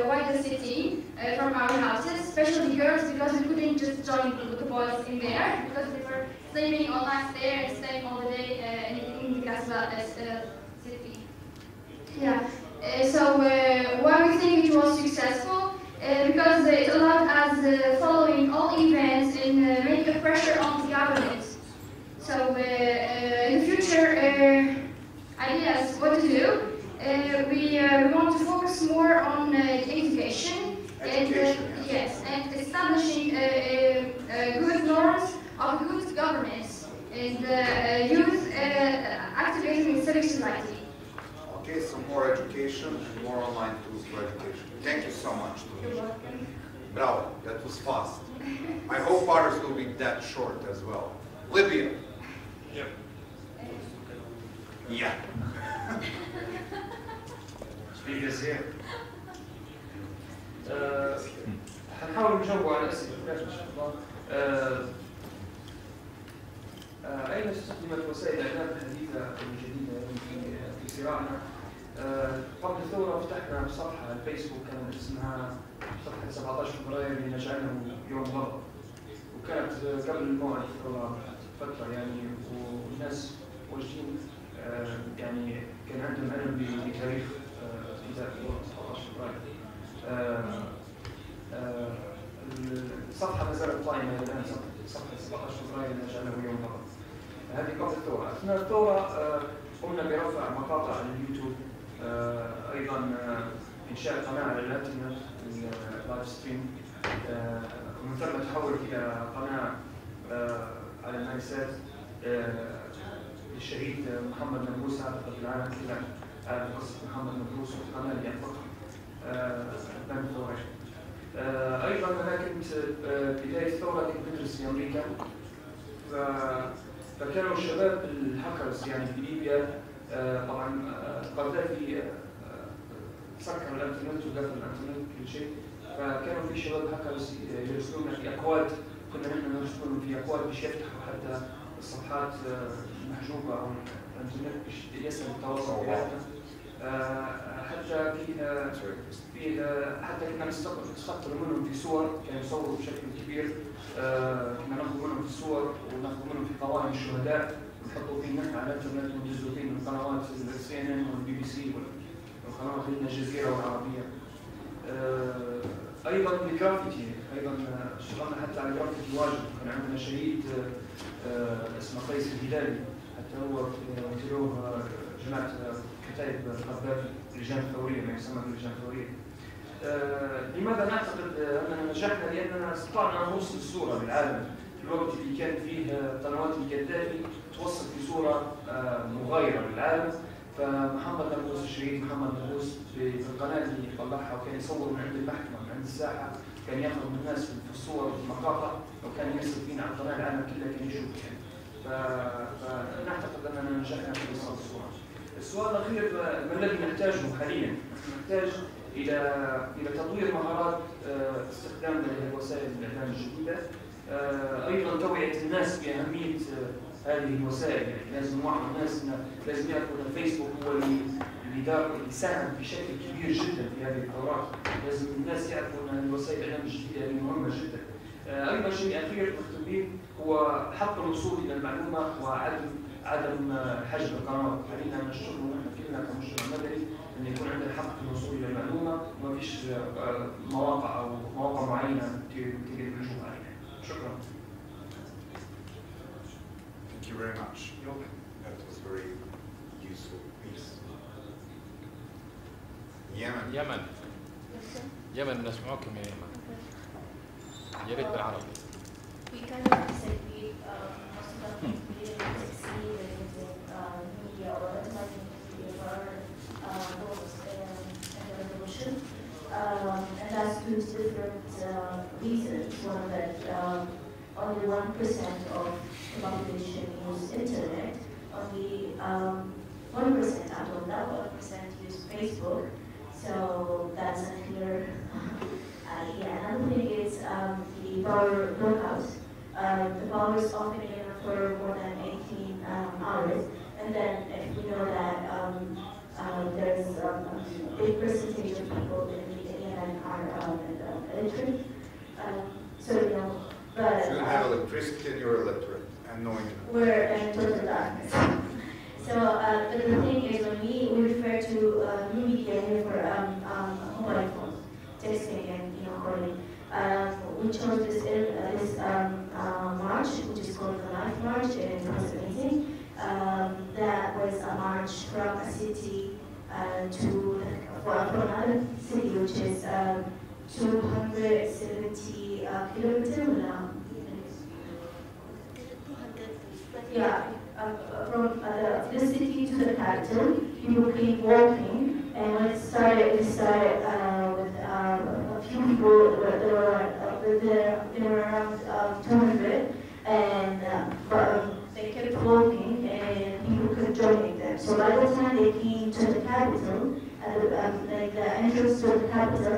while the city from our houses, especially girls, because we couldn't just join the boys in there because they were sleeping all night there and staying all the day in the Kasbah city. Yeah. So why we think it was successful? Because it allowed us following all events and make a pressure on the government. So in the future, ideas what to do. We want to focus more on education. And, yes, and establishing good norms of youth governance and youth activism in civic society. Okay, so more education and more online tools for education. Thank you so much. You're welcome. Bravo, that was fast. I hope ours will be that short as well. Libya. Yep. Yeah. Speakers here. هنحاول نجاوب على الأسئلة إن شاء الله. أين استخدمت وسائل الإعلام الحديثة الجديدة في صراعنا؟ قبل الثورة فتحنا صفحة على الفيسبوك كانت اسمها صفحة 17 فبراير لنجعله يوم غضب، وكانت قبل موعد الثورة فترة يعني، والناس واجدين يعني كان عندهم علم بتاريخ إذا 17 فبراير. الصفحة ما زالت قائمة إلى الآن، صفحة 17 فبراير نجعله يوم غضب. هذه قبل الثورة. أثناء الثورة قمنا برفع مقاطع على اليوتيوب، أيضا إنشاء قناة على الإنترنت اللايف ستريم، ومن ثم تحولت إلى قناة على المايسات للشهيد محمد نبوس. أعتقد العالم كله عارف قصة محمد نبوس والقناة اللي أنفقها قدام الثورة. أيضا أنا كنت بداية الثورة كنت بدرس في أمريكا، فكانوا الشباب الهاكرز يعني في ليبيا، طبعا قذافي سكر الانترنت وقفل الانترنت كل شيء، فكانوا في شباب هاكرز يرسلون في اكواد، كنا نحن نرسلون في اكواد باش يفتحوا حتى الصفحات المحجوبه او الانترنت باش يسهل التواصل بيناتنا. حتى حتى كنا نستقبل منهم في صور، كانوا يصوروا بشكل كبير، كنا ناخذ منهم في صور وناخذ منهم في قوائم الشهداء ونحطوا فيه نحن على الانترنت وندزوا فيه من قنوات CNN والBBC والقنوات الجزيرة والعربية. أيضا الجرافيتي، أيضا اشتغلنا حتى على الجرافيتي واجد، كان عندنا شهيد اسمه قيس الهلالي، حتى هو وكلوه جماعة كتائب قذافي اللجان الثورية، ما يسمى باللجان الثورية. لماذا نعتقد أننا نجحنا؟ لأننا استطعنا أن نوصل الصورة للعالم في الوقت اللي كان فيه قنوات القذافي توصل في صورة مغايرة للعالم. فمحمد نبوس، الشهيد محمد نبوس في القناة اللي طلعها وكان يصور من عند المحكمة من عند الساحة، كان ياخذ من الناس في الصور في المقاطع، وكان يرسل فينا على القناة العالم كله كان يشوف يعني. فنعتقد أننا نجحنا في إيصال الصورة. السؤال الأخير، ما الذي نحتاجه حاليا؟ نحتاج إلى تطوير مهارات استخدام وسائل الإعلام الجديدة، أيضا توعية الناس بأهمية هذه الوسائل، يعني لازم نوعي الناس إن لازم يعرفوا أن الفيسبوك هو اللي ساهم بشكل كبير جدا في هذه الثورات، لازم الناس يعرفوا أن الوسائل الإعلام الجديدة هذه مهمة جدا. أيضا شيء أخير نختم به هو حق الوصول إلى المعلومة وعدم حجب القنوات. علينا نشتغل نحن كلنا كمجتمع مدني أن يكون عندنا حق الوصول إلى المعلومة، وما فيش مواقع أو مواقع معينة تقدر الهجوم عليها. شكرا. Thank you very much. That was very useful piece. يمن. يمن نسمعكم يا يمن. يا ريت بالعربي. We kind of disagree. Most of the people didn't succeed in media or enlightenment for those and the revolution. And that's due to different reasons. One of it, only 1% of the population use internet. Only 1% out of that 1% use Facebook. So that's unclear. Yeah, another thing is the power blackout. The power is often in for more than 18 hours. And then if we know that there's a big percentage of people in Yemen are illiterate. So, you know, but you don't have electricity and you're illiterate and no internet. We're in total darkness. So, but the thing is, when we refer to new media here for mobile phones, texting and calling, we chose this march, which is called the Life March, and it was amazing. That was a march from a city from another city, which is 270 kilometers. from this city to the capital, people keep walking, and when it started with a few people. There were around 200, and they kept walking, and people kept joining them. So by the time they came to the capital, like the entrance to the capital,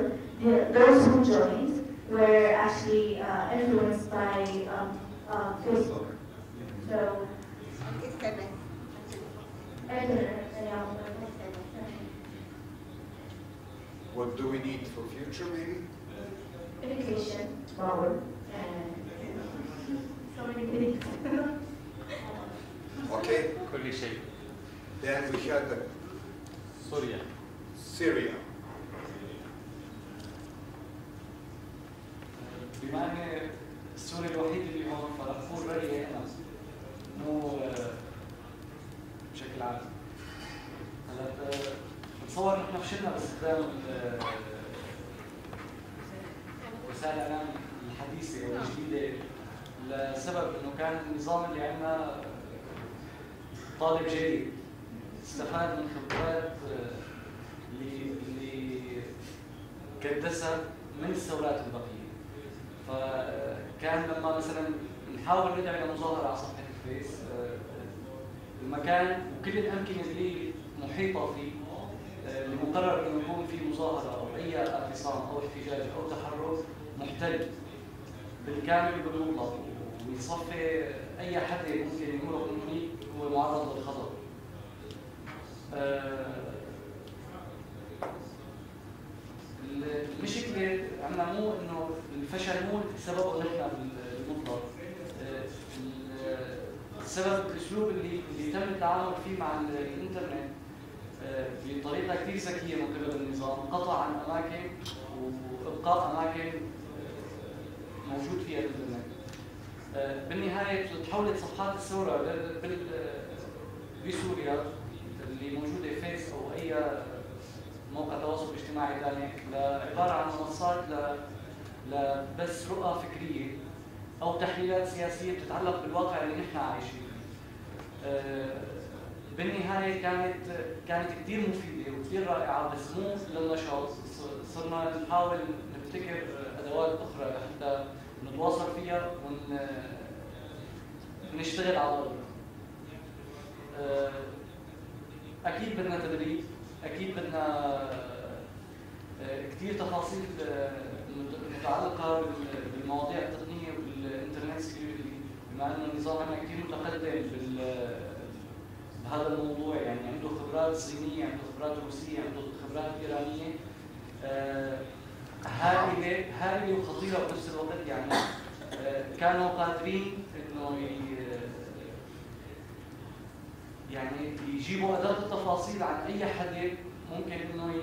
those who joined were actually influenced by Facebook. So. What do we need for future, maybe? Education, power, and so many things. Okay. كل شيء. Then we had Syria. بما ان السوري الوحيد اللي هون فرح اقول رايي انا مو بشكل عام. هلا بتصور نحن فشلنا باستخدام وسائل الاعلام الحديثه والجديده لسبب انه كان النظام اللي عندنا طالب جيد استفاد من خبرات اللي كدسها من الثورات البقيه. فكان لما مثلا نحاول ندعي لمظاهره على صفحه الفيس المكان وكل الامكنه اللي محيطه فيه اللي مقرر انه يكون في مظاهره او اي اعتصام او احتجاج او تحرك محتل بالكامل بالمطلق ويصفي اي حدا ممكن يمرق من هنيك هو معرض للخطر. المشكله عندنا مو انه الفشل مو سببه نحن بالمطلق، السبب الاسلوب اللي تم التعامل فيه مع الانترنت بطريقه كثير ذكيه من قبل النظام، قطع عن اماكن وابقاء اماكن موجود فيها الانترنت. بالنهايه تحولت صفحات الثوره بسوريا اللي موجوده فيس او اي موقع تواصل اجتماعي ثاني لعباره عن منصات لبس رؤى فكريه او تحليلات سياسيه بتتعلق بالواقع اللي نحن عايشين فيه. بالنهايه كانت كثير مفيده وكثير رائعه بس مو للنشاط، صرنا نحاول نبتكر ادوات اخرى لحتى نتواصل فيها ونشتغل على الارض. اكيد بدنا تدريب، اكيد بدنا كثير تفاصيل متعلقه بالمواضيع التقنيه والانترنت سكيورتي، بما انه النظام عندنا كثير متقدم بهذا الموضوع، يعني عنده خبرات صينيه، عنده خبرات روسيه، عنده خبرات ايرانيه هائله وخطيره بنفس الوقت. يعني كانوا قادرين انه يعني يجيبوا ادق التفاصيل عن اي حدا ممكن انه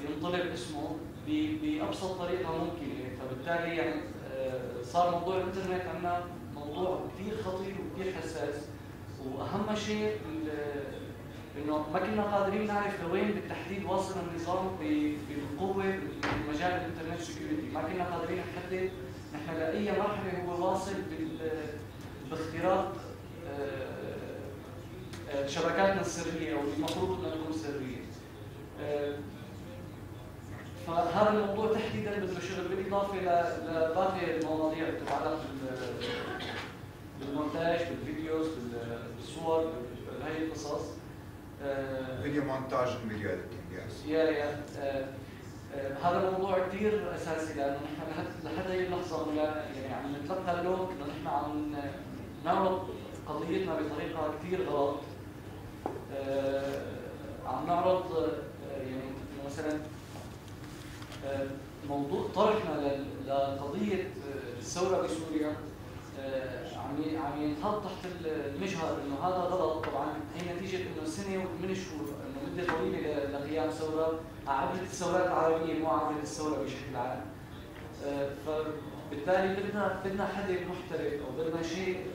ينطلب اسمه بابسط طريقه ممكنه، فبالتالي يعني صار موضوع الانترنت عندنا موضوع كثير خطير وكثير حساس، واهم شيء انه ما كنا قادرين نعرف لوين بالتحديد واصل النظام بالقوه بمجال الانترنت سكيورتي، ما كنا قادرين نحدد نحن لاي مرحله هو واصل باختراق شبكاتنا السريه او المفروض انها تكون سريه. فهذا الموضوع تحديدا بده شغل بالاضافه لباقي المواضيع اللي بتتعلق بالمونتاج، بالفيديوز، بالصور، بهي القصص. فيديو مونتاج وفيديو اديتنج، هذا الموضوع كثير اساسي لانه نحن لحد هي اللحظه يعني عم نتلقى اللوم انه نحن عم نعرض قضيتنا بطريقه كثير غلط. عم نعرض يعني مثلا موضوع طرحنا لقضيه الثوره بسوريا عم ينحط تحت المجهر انه هذا غلط. طبعا هي نتيجه انه سنه و8 شهور، انه مده طويله لقيام ثوره عبر الثورات العربيه مو عبر الثوره بشكل عام. فبالتالي بدنا حدا محترف او بدنا شيء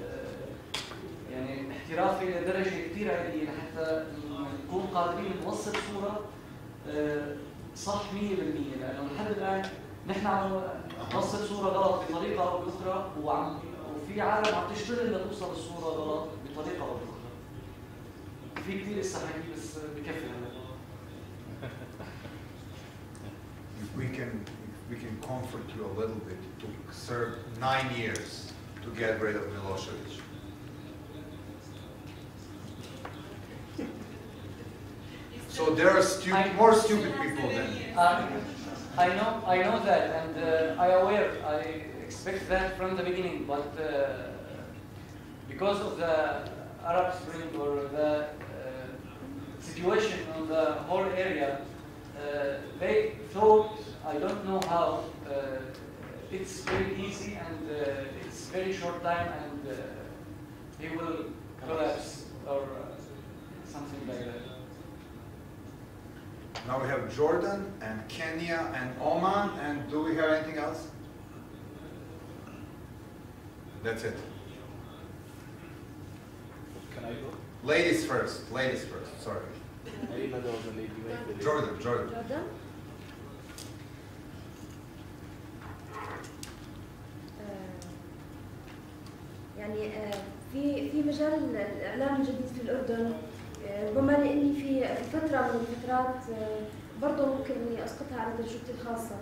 يعني احترافي لدرجه كثير عاليه لحتى نكون قادرين نوصل صوره صح 100%، لانه لحد الان نحن عم نوصل صوره غلط بطريقه او باخرى وفي وفي عالم عم تشتغل لتوصل الصوره غلط بطريقه او باخرى. في كثير لسه حكي بس بكفي هلا. We can comfort you a little bit. It took serve 9 years to get rid of Milosevic. So there are more stupid people than I know that, and I expect that from the beginning, but because of the Arab Spring or the situation in the whole area, they thought, I don't know how, it's very easy and it's very short time and he will collapse or something like that. Now we have Jordan and Kenya and Oman, and do we have anything else? That's it. Can I go? Ladies first, sorry. Jordan. يعني في مجال الإعلام الجديد في الأردن، ربما لأني في فترة من الفترات برضه ممكن إني أسقطها على تجربتي الخاصة.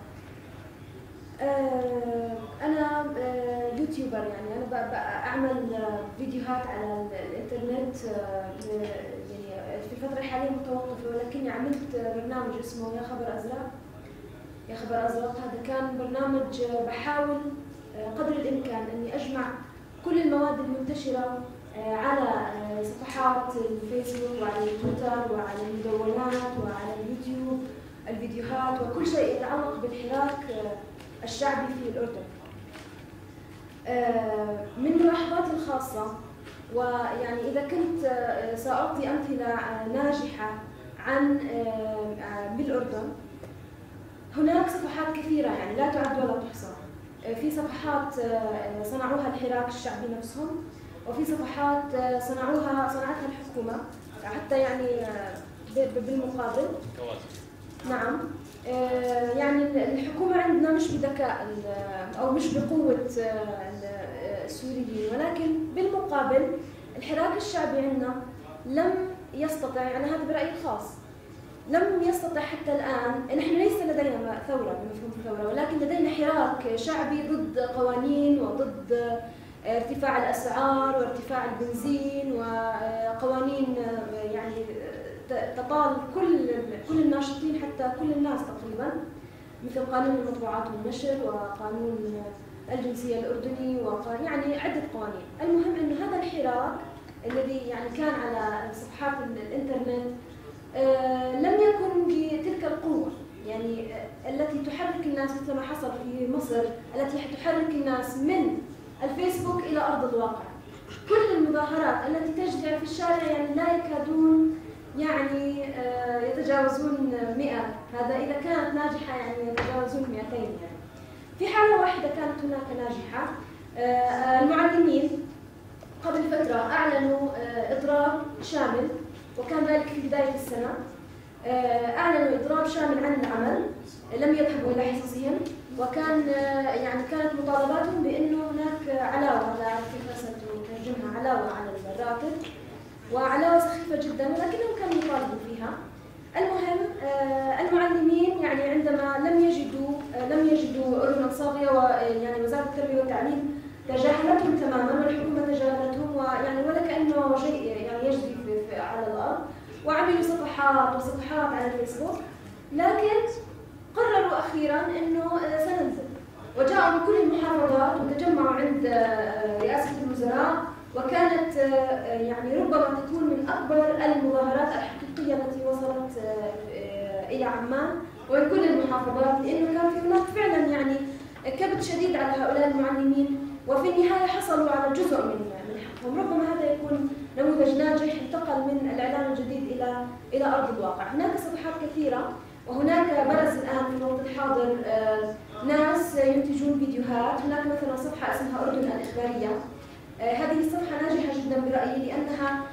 أنا يوتيوبر، يعني أنا أعمل فيديوهات على الإنترنت، يعني في الفترة الحالية متوقفة، ولكني عملت برنامج اسمه يا خبر أزرق. هذا كان برنامج بحاول قدر الإمكان إني أجمع كل المواد المنتشرة على صفحات الفيسبوك وعلى التويتر وعلى المدونات وعلى اليوتيوب، الفيديوهات وكل شيء يتعلق بالحراك الشعبي في الأردن. من ملاحظاتي الخاصة، ويعني إذا كنت سأعطي أمثلة ناجحة عن بالأردن، هناك صفحات كثيرة يعني لا تعد ولا تحصى. في صفحات صنعوها الحراك الشعبي نفسهم، وفي صفحات صنعتها الحكومة حتى يعني بالمقابل. نعم، يعني الحكومة عندنا مش بذكاء أو مش بقوة السوريين، ولكن بالمقابل الحراك الشعبي عندنا لم يستطع، يعني هذا برأيي الخاص، لم يستطع حتى الآن. نحن ليس لدينا ثورة بمفهوم الثورة، ولكن لدينا حراك شعبي ضد قوانين وضد ارتفاع الأسعار وارتفاع البنزين وقوانين يعني تطال كل الناشطين، حتى كل الناس تقريبا، مثل قانون المطبوعات والنشر وقانون الجنسية الأردني يعني عدة قوانين. المهم أن هذا الحراك الذي يعني كان على صفحات الإنترنت لم يكن بتلك القوة، يعني التي تحرك الناس مثل ما حصل في مصر، التي تحرك الناس من الفيسبوك إلى أرض الواقع. كل المظاهرات التي تجري في الشارع يعني لا يكادون يعني يتجاوزون 100، هذا إذا كانت ناجحة يعني يتجاوزون 200 يعني. في حالة واحدة كانت هناك ناجحة، المعلمين قبل فترة أعلنوا إضراب شامل، وكان ذلك في بداية السنة. أعلنوا إضراب شامل عن العمل، لم يذهبوا إلى حصصهم، وكان يعني كانت مطالباتهم بأنه هناك علاوة، لا أعرف كيف ستترجمها، علاوة على الراتب، وعلاوة سخيفة جدا، ولكنهم كانوا يطالبوا فيها. المهم المعلمين يعني عندما لم يجدوا أذنا صاغية، ويعني وزارة التربية والتعليم تجاهلتهم تماما، والحكومة تجاهلتهم، ويعني ولا كأنه شيء يعني يجري على الأرض، وعملوا صفحات على الفيسبوك. لكن قرروا أخيرا أنه سننزل، وجاءوا من كل المحافظات وتجمعوا عند رئاسة الوزراء، وكانت يعني ربما تكون من أكبر المظاهرات الحقيقية التي وصلت إلى عمان ومن كل المحافظات، لأنه كان في هناك فعلا يعني كبت شديد على هؤلاء المعلمين، وفي النهاية حصلوا على جزء من حقهم. ربما هذا يكون نموذج ناجح انتقل من الإعلام الجديد إلى أرض الواقع. هناك صفحات كثيرة، وهناك برز الآن في الوقت الحاضر ناس ينتجون فيديوهات. هناك مثلا صفحة اسمها أردن الإخبارية. هذه الصفحة ناجحة جدا برأيي، لأنها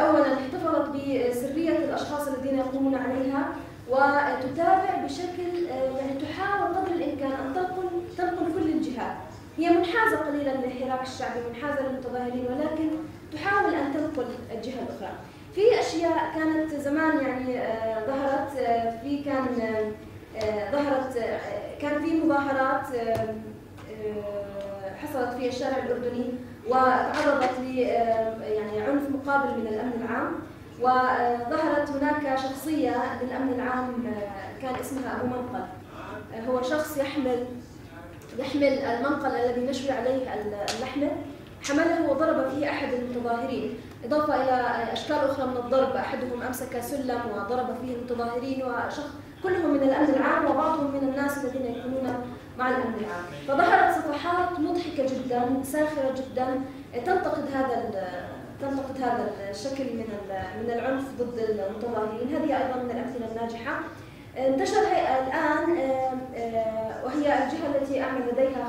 أولا احتفظت بسرية الأشخاص الذين يقومون عليها، وتتابع بشكل يعني تحاول قدر الإمكان أن تنقل كل الجهات، هي منحازة قليلا للحراك الشعبي، منحازة للمتظاهرين، ولكن تحاول أن تنقل الجهة الأخرى. في أشياء كانت زمان يعني ظهرت كان في مظاهرات حصلت في الشارع الأردني وتعرضت ل يعني عنف مقابل من الأمن العام، وظهرت هناك شخصية للأمن العام كان اسمها أبو منقل. هو شخص يحمل المنقل الذي نشوي عليه اللحمة، حمله وضرب فيه أحد المتظاهرين، إضافة إلى أشكال أخرى من الضرب. أحدهم أمسك سلم وضرب فيه المتظاهرين، كلهم من الأمن العام وبعضهم من الناس الذين يكونون مع الأمن العام. فظهرت صفحات مضحكة جدا، ساخرة جدا، تنتقد هذا الشكل من العنف ضد المتظاهرين. هذه أيضا من الأمثلة الناجحة. انتشر الآن وهي الجهة التي أعمل لديها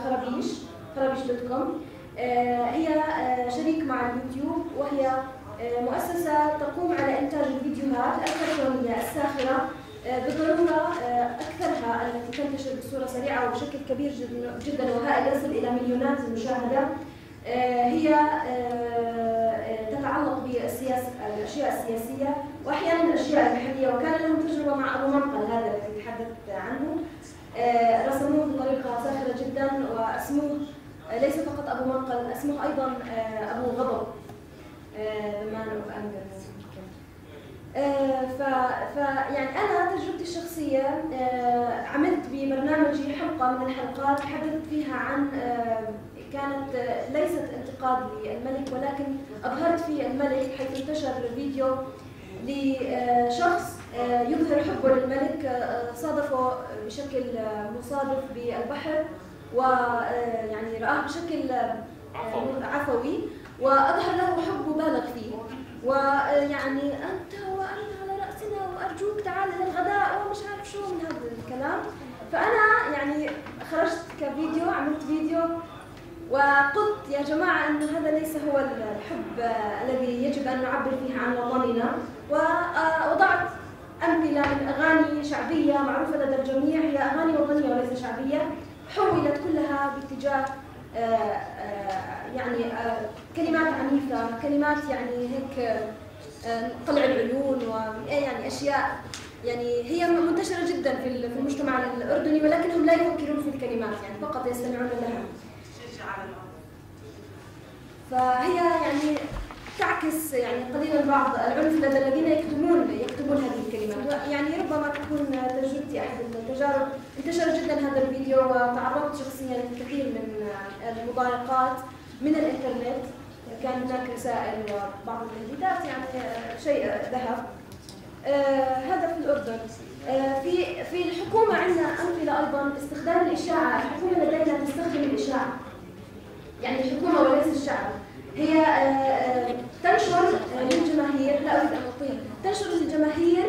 خرابيش.com. هي شريك مع اليوتيوب، وهي مؤسسة تقوم على إنتاج الفيديوهات الإلكترونية الساخرة بالضرورة، أكثرها التي تنتشر بصورة سريعة وبشكل كبير جدا وهائل يصل إلى مليونات المشاهدة. هي تتعلق بالأشياء السياسية وأحيانا الأشياء المحلية، وكان لهم تجربة مع أبو منقل هذا الذي تحدثت عنه. رسموه بطريقة ساخرة جدا، واسموه ليس فقط أبو منقل، اسمه أيضا أبو غضب، the man of anger. يعني أنا تجربتي الشخصية عملت ببرنامجي حلقة من الحلقات تحدثت فيها عن كانت ليست انتقاد للملك، ولكن أظهرت في الملك، حيث انتشر فيديو لشخص يظهر حبه للملك، صادفه بشكل مصادف بالبحر، ويعني رآه بشكل عفوي، وأظهر له حب مبالغ فيه، ويعني أنت وأنا على رأسنا وأرجوك تعال للغداء ومش عارف شو من هذا الكلام. فأنا يعني خرجت كفيديو، عملت فيديو وقلت يا جماعة أنه هذا ليس هو الحب الذي يجب أن نعبر فيه عن وطننا، ووضعت أمثلة من أغاني شعبية معروفة لدى الجميع، هي أغاني وطنية وليس شعبية، حولت كلها باتجاه يعني كلمات عنيفة، كلمات يعني هيك طلع العيون، ويعني أشياء يعني هي منتشرة جدا في المجتمع الأردني، ولكنهم لا يفكرون في الكلمات، يعني فقط يستمعون لها. فهي يعني تعكس يعني قليلا بعض العنف لدى الذين يكتبون هذه الكلمات. يعني ربما تكون تجربتي احد التجارب. انتشر جدا هذا الفيديو، وتعرضت شخصيا لكثير من المضايقات من الانترنت، كان هناك رسائل وبعض التهديدات، يعني شيء ذهب. هذا في الأردن. في الحكومة عندنا أمثلة أيضا استخدام الإشاعة. الحكومة لدينا تستخدم الإشاعة، يعني الحكومة وليس الشعب. هي تنشر للجماهير، لا أريد أن أطيل، تنشر للجماهير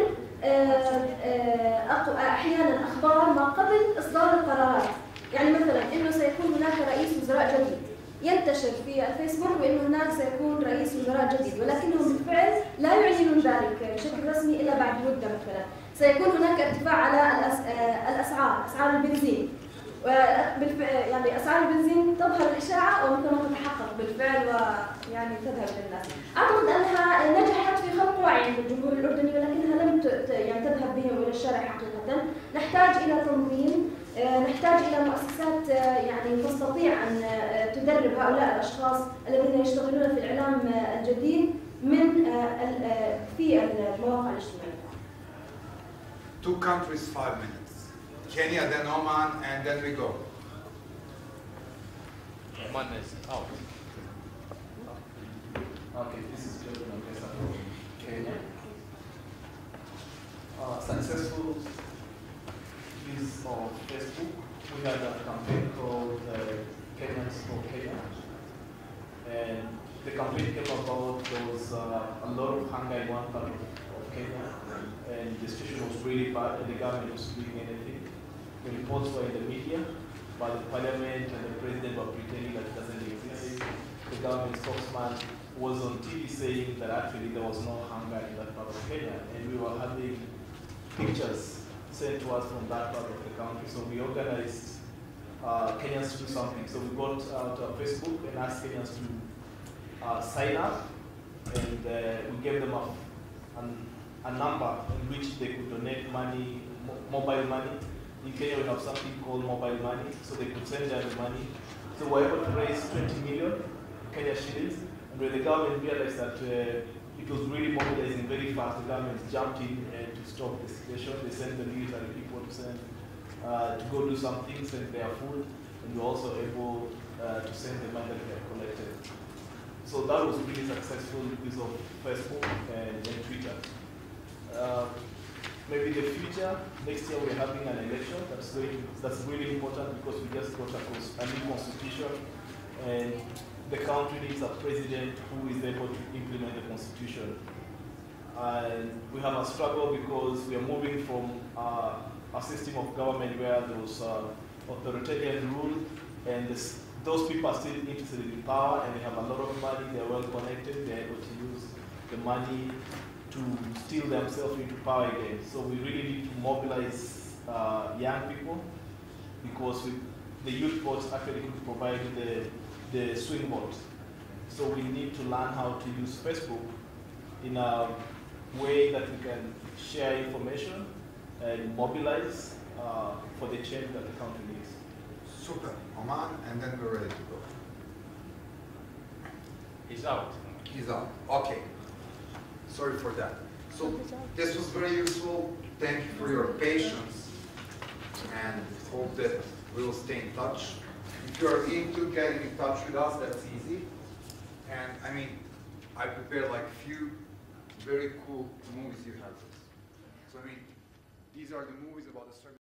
أحيانا أخبار ما قبل إصدار القرارات. يعني مثلا إنه سيكون هناك رئيس وزراء جديد، ينتشر في الفيسبوك بأنه هناك سيكون رئيس وزراء جديد، ولكنهم بالفعل لا يعلنون ذلك بشكل رسمي إلا بعد مدة. مثلا سيكون هناك ارتفاع على أسعار البنزين، يعني أسعار البنزين تظهر الإشاعة ومثل ما تتحقق بالفعل ويعني تذهب للناس. أعتقد أنها نجحت في خلق وعي عند الجمهور الأردني، ولكنها لم يعني تذهب بهم إلى الشارع حقيقة. نحتاج إلى تنظيم، نحتاج إلى مؤسسات يعني تستطيع أن تدرب هؤلاء الأشخاص الذين يشتغلون في الإعلام الجديد في المواقع الاجتماعية. 2 countries, 5 minutes. Kenya, then Oman, and then we go. Oman is out. Okay, this is Jordan from Kenya. Successful use of Facebook. We had a campaign called Kenyans for Kenya. And the campaign came about, there was a lot of hunger in one part of Kenya. And the situation was really bad, and the government was doing anything. The reports were in the media, but the parliament and the president were pretending that it doesn't exist. The government spokesman was on TV saying that actually there was no hunger in that part of Kenya, and we were having pictures sent to us from that part of the country. So we organized Kenyans to do something. So we got to Facebook and asked Kenyans to sign up, and we gave them a number in which they could donate money, mobile money. In Kenya we have something called mobile money, so they could send them the money. So we were able to raise 20 million Kenya shillings, and when the government realized that it was really mobilizing very fast, the government jumped in to stop the situation. They sent the military people to go do some things, send their food, and we were also able to send the money that we had collected. So that was really successful use of Facebook and Twitter. Maybe the future, next year we're having an election. That's really important because we just got a new constitution, and the country needs a president who is able to implement the constitution. And we have a struggle because we are moving from a system of government where there was authoritarian rule, and those people are still interested in power, and they have a lot of money, they're well connected, they're able to use the money to steal themselves into power again. So we really need to mobilize young people, because the youth votes actually could provide the swing vote. So we need to learn how to use Facebook in a way that we can share information and mobilize for the change that the country needs. Super, Oman, and then we're ready to go. He's out. He's out, okay. Sorry for that. So this was very useful. Thank you for your patience, and hope that we'll stay in touch. If you're into getting in touch with us, that's easy. And I mean, I prepared like a few very cool movies you have. So I mean, these are the movies about the struggle.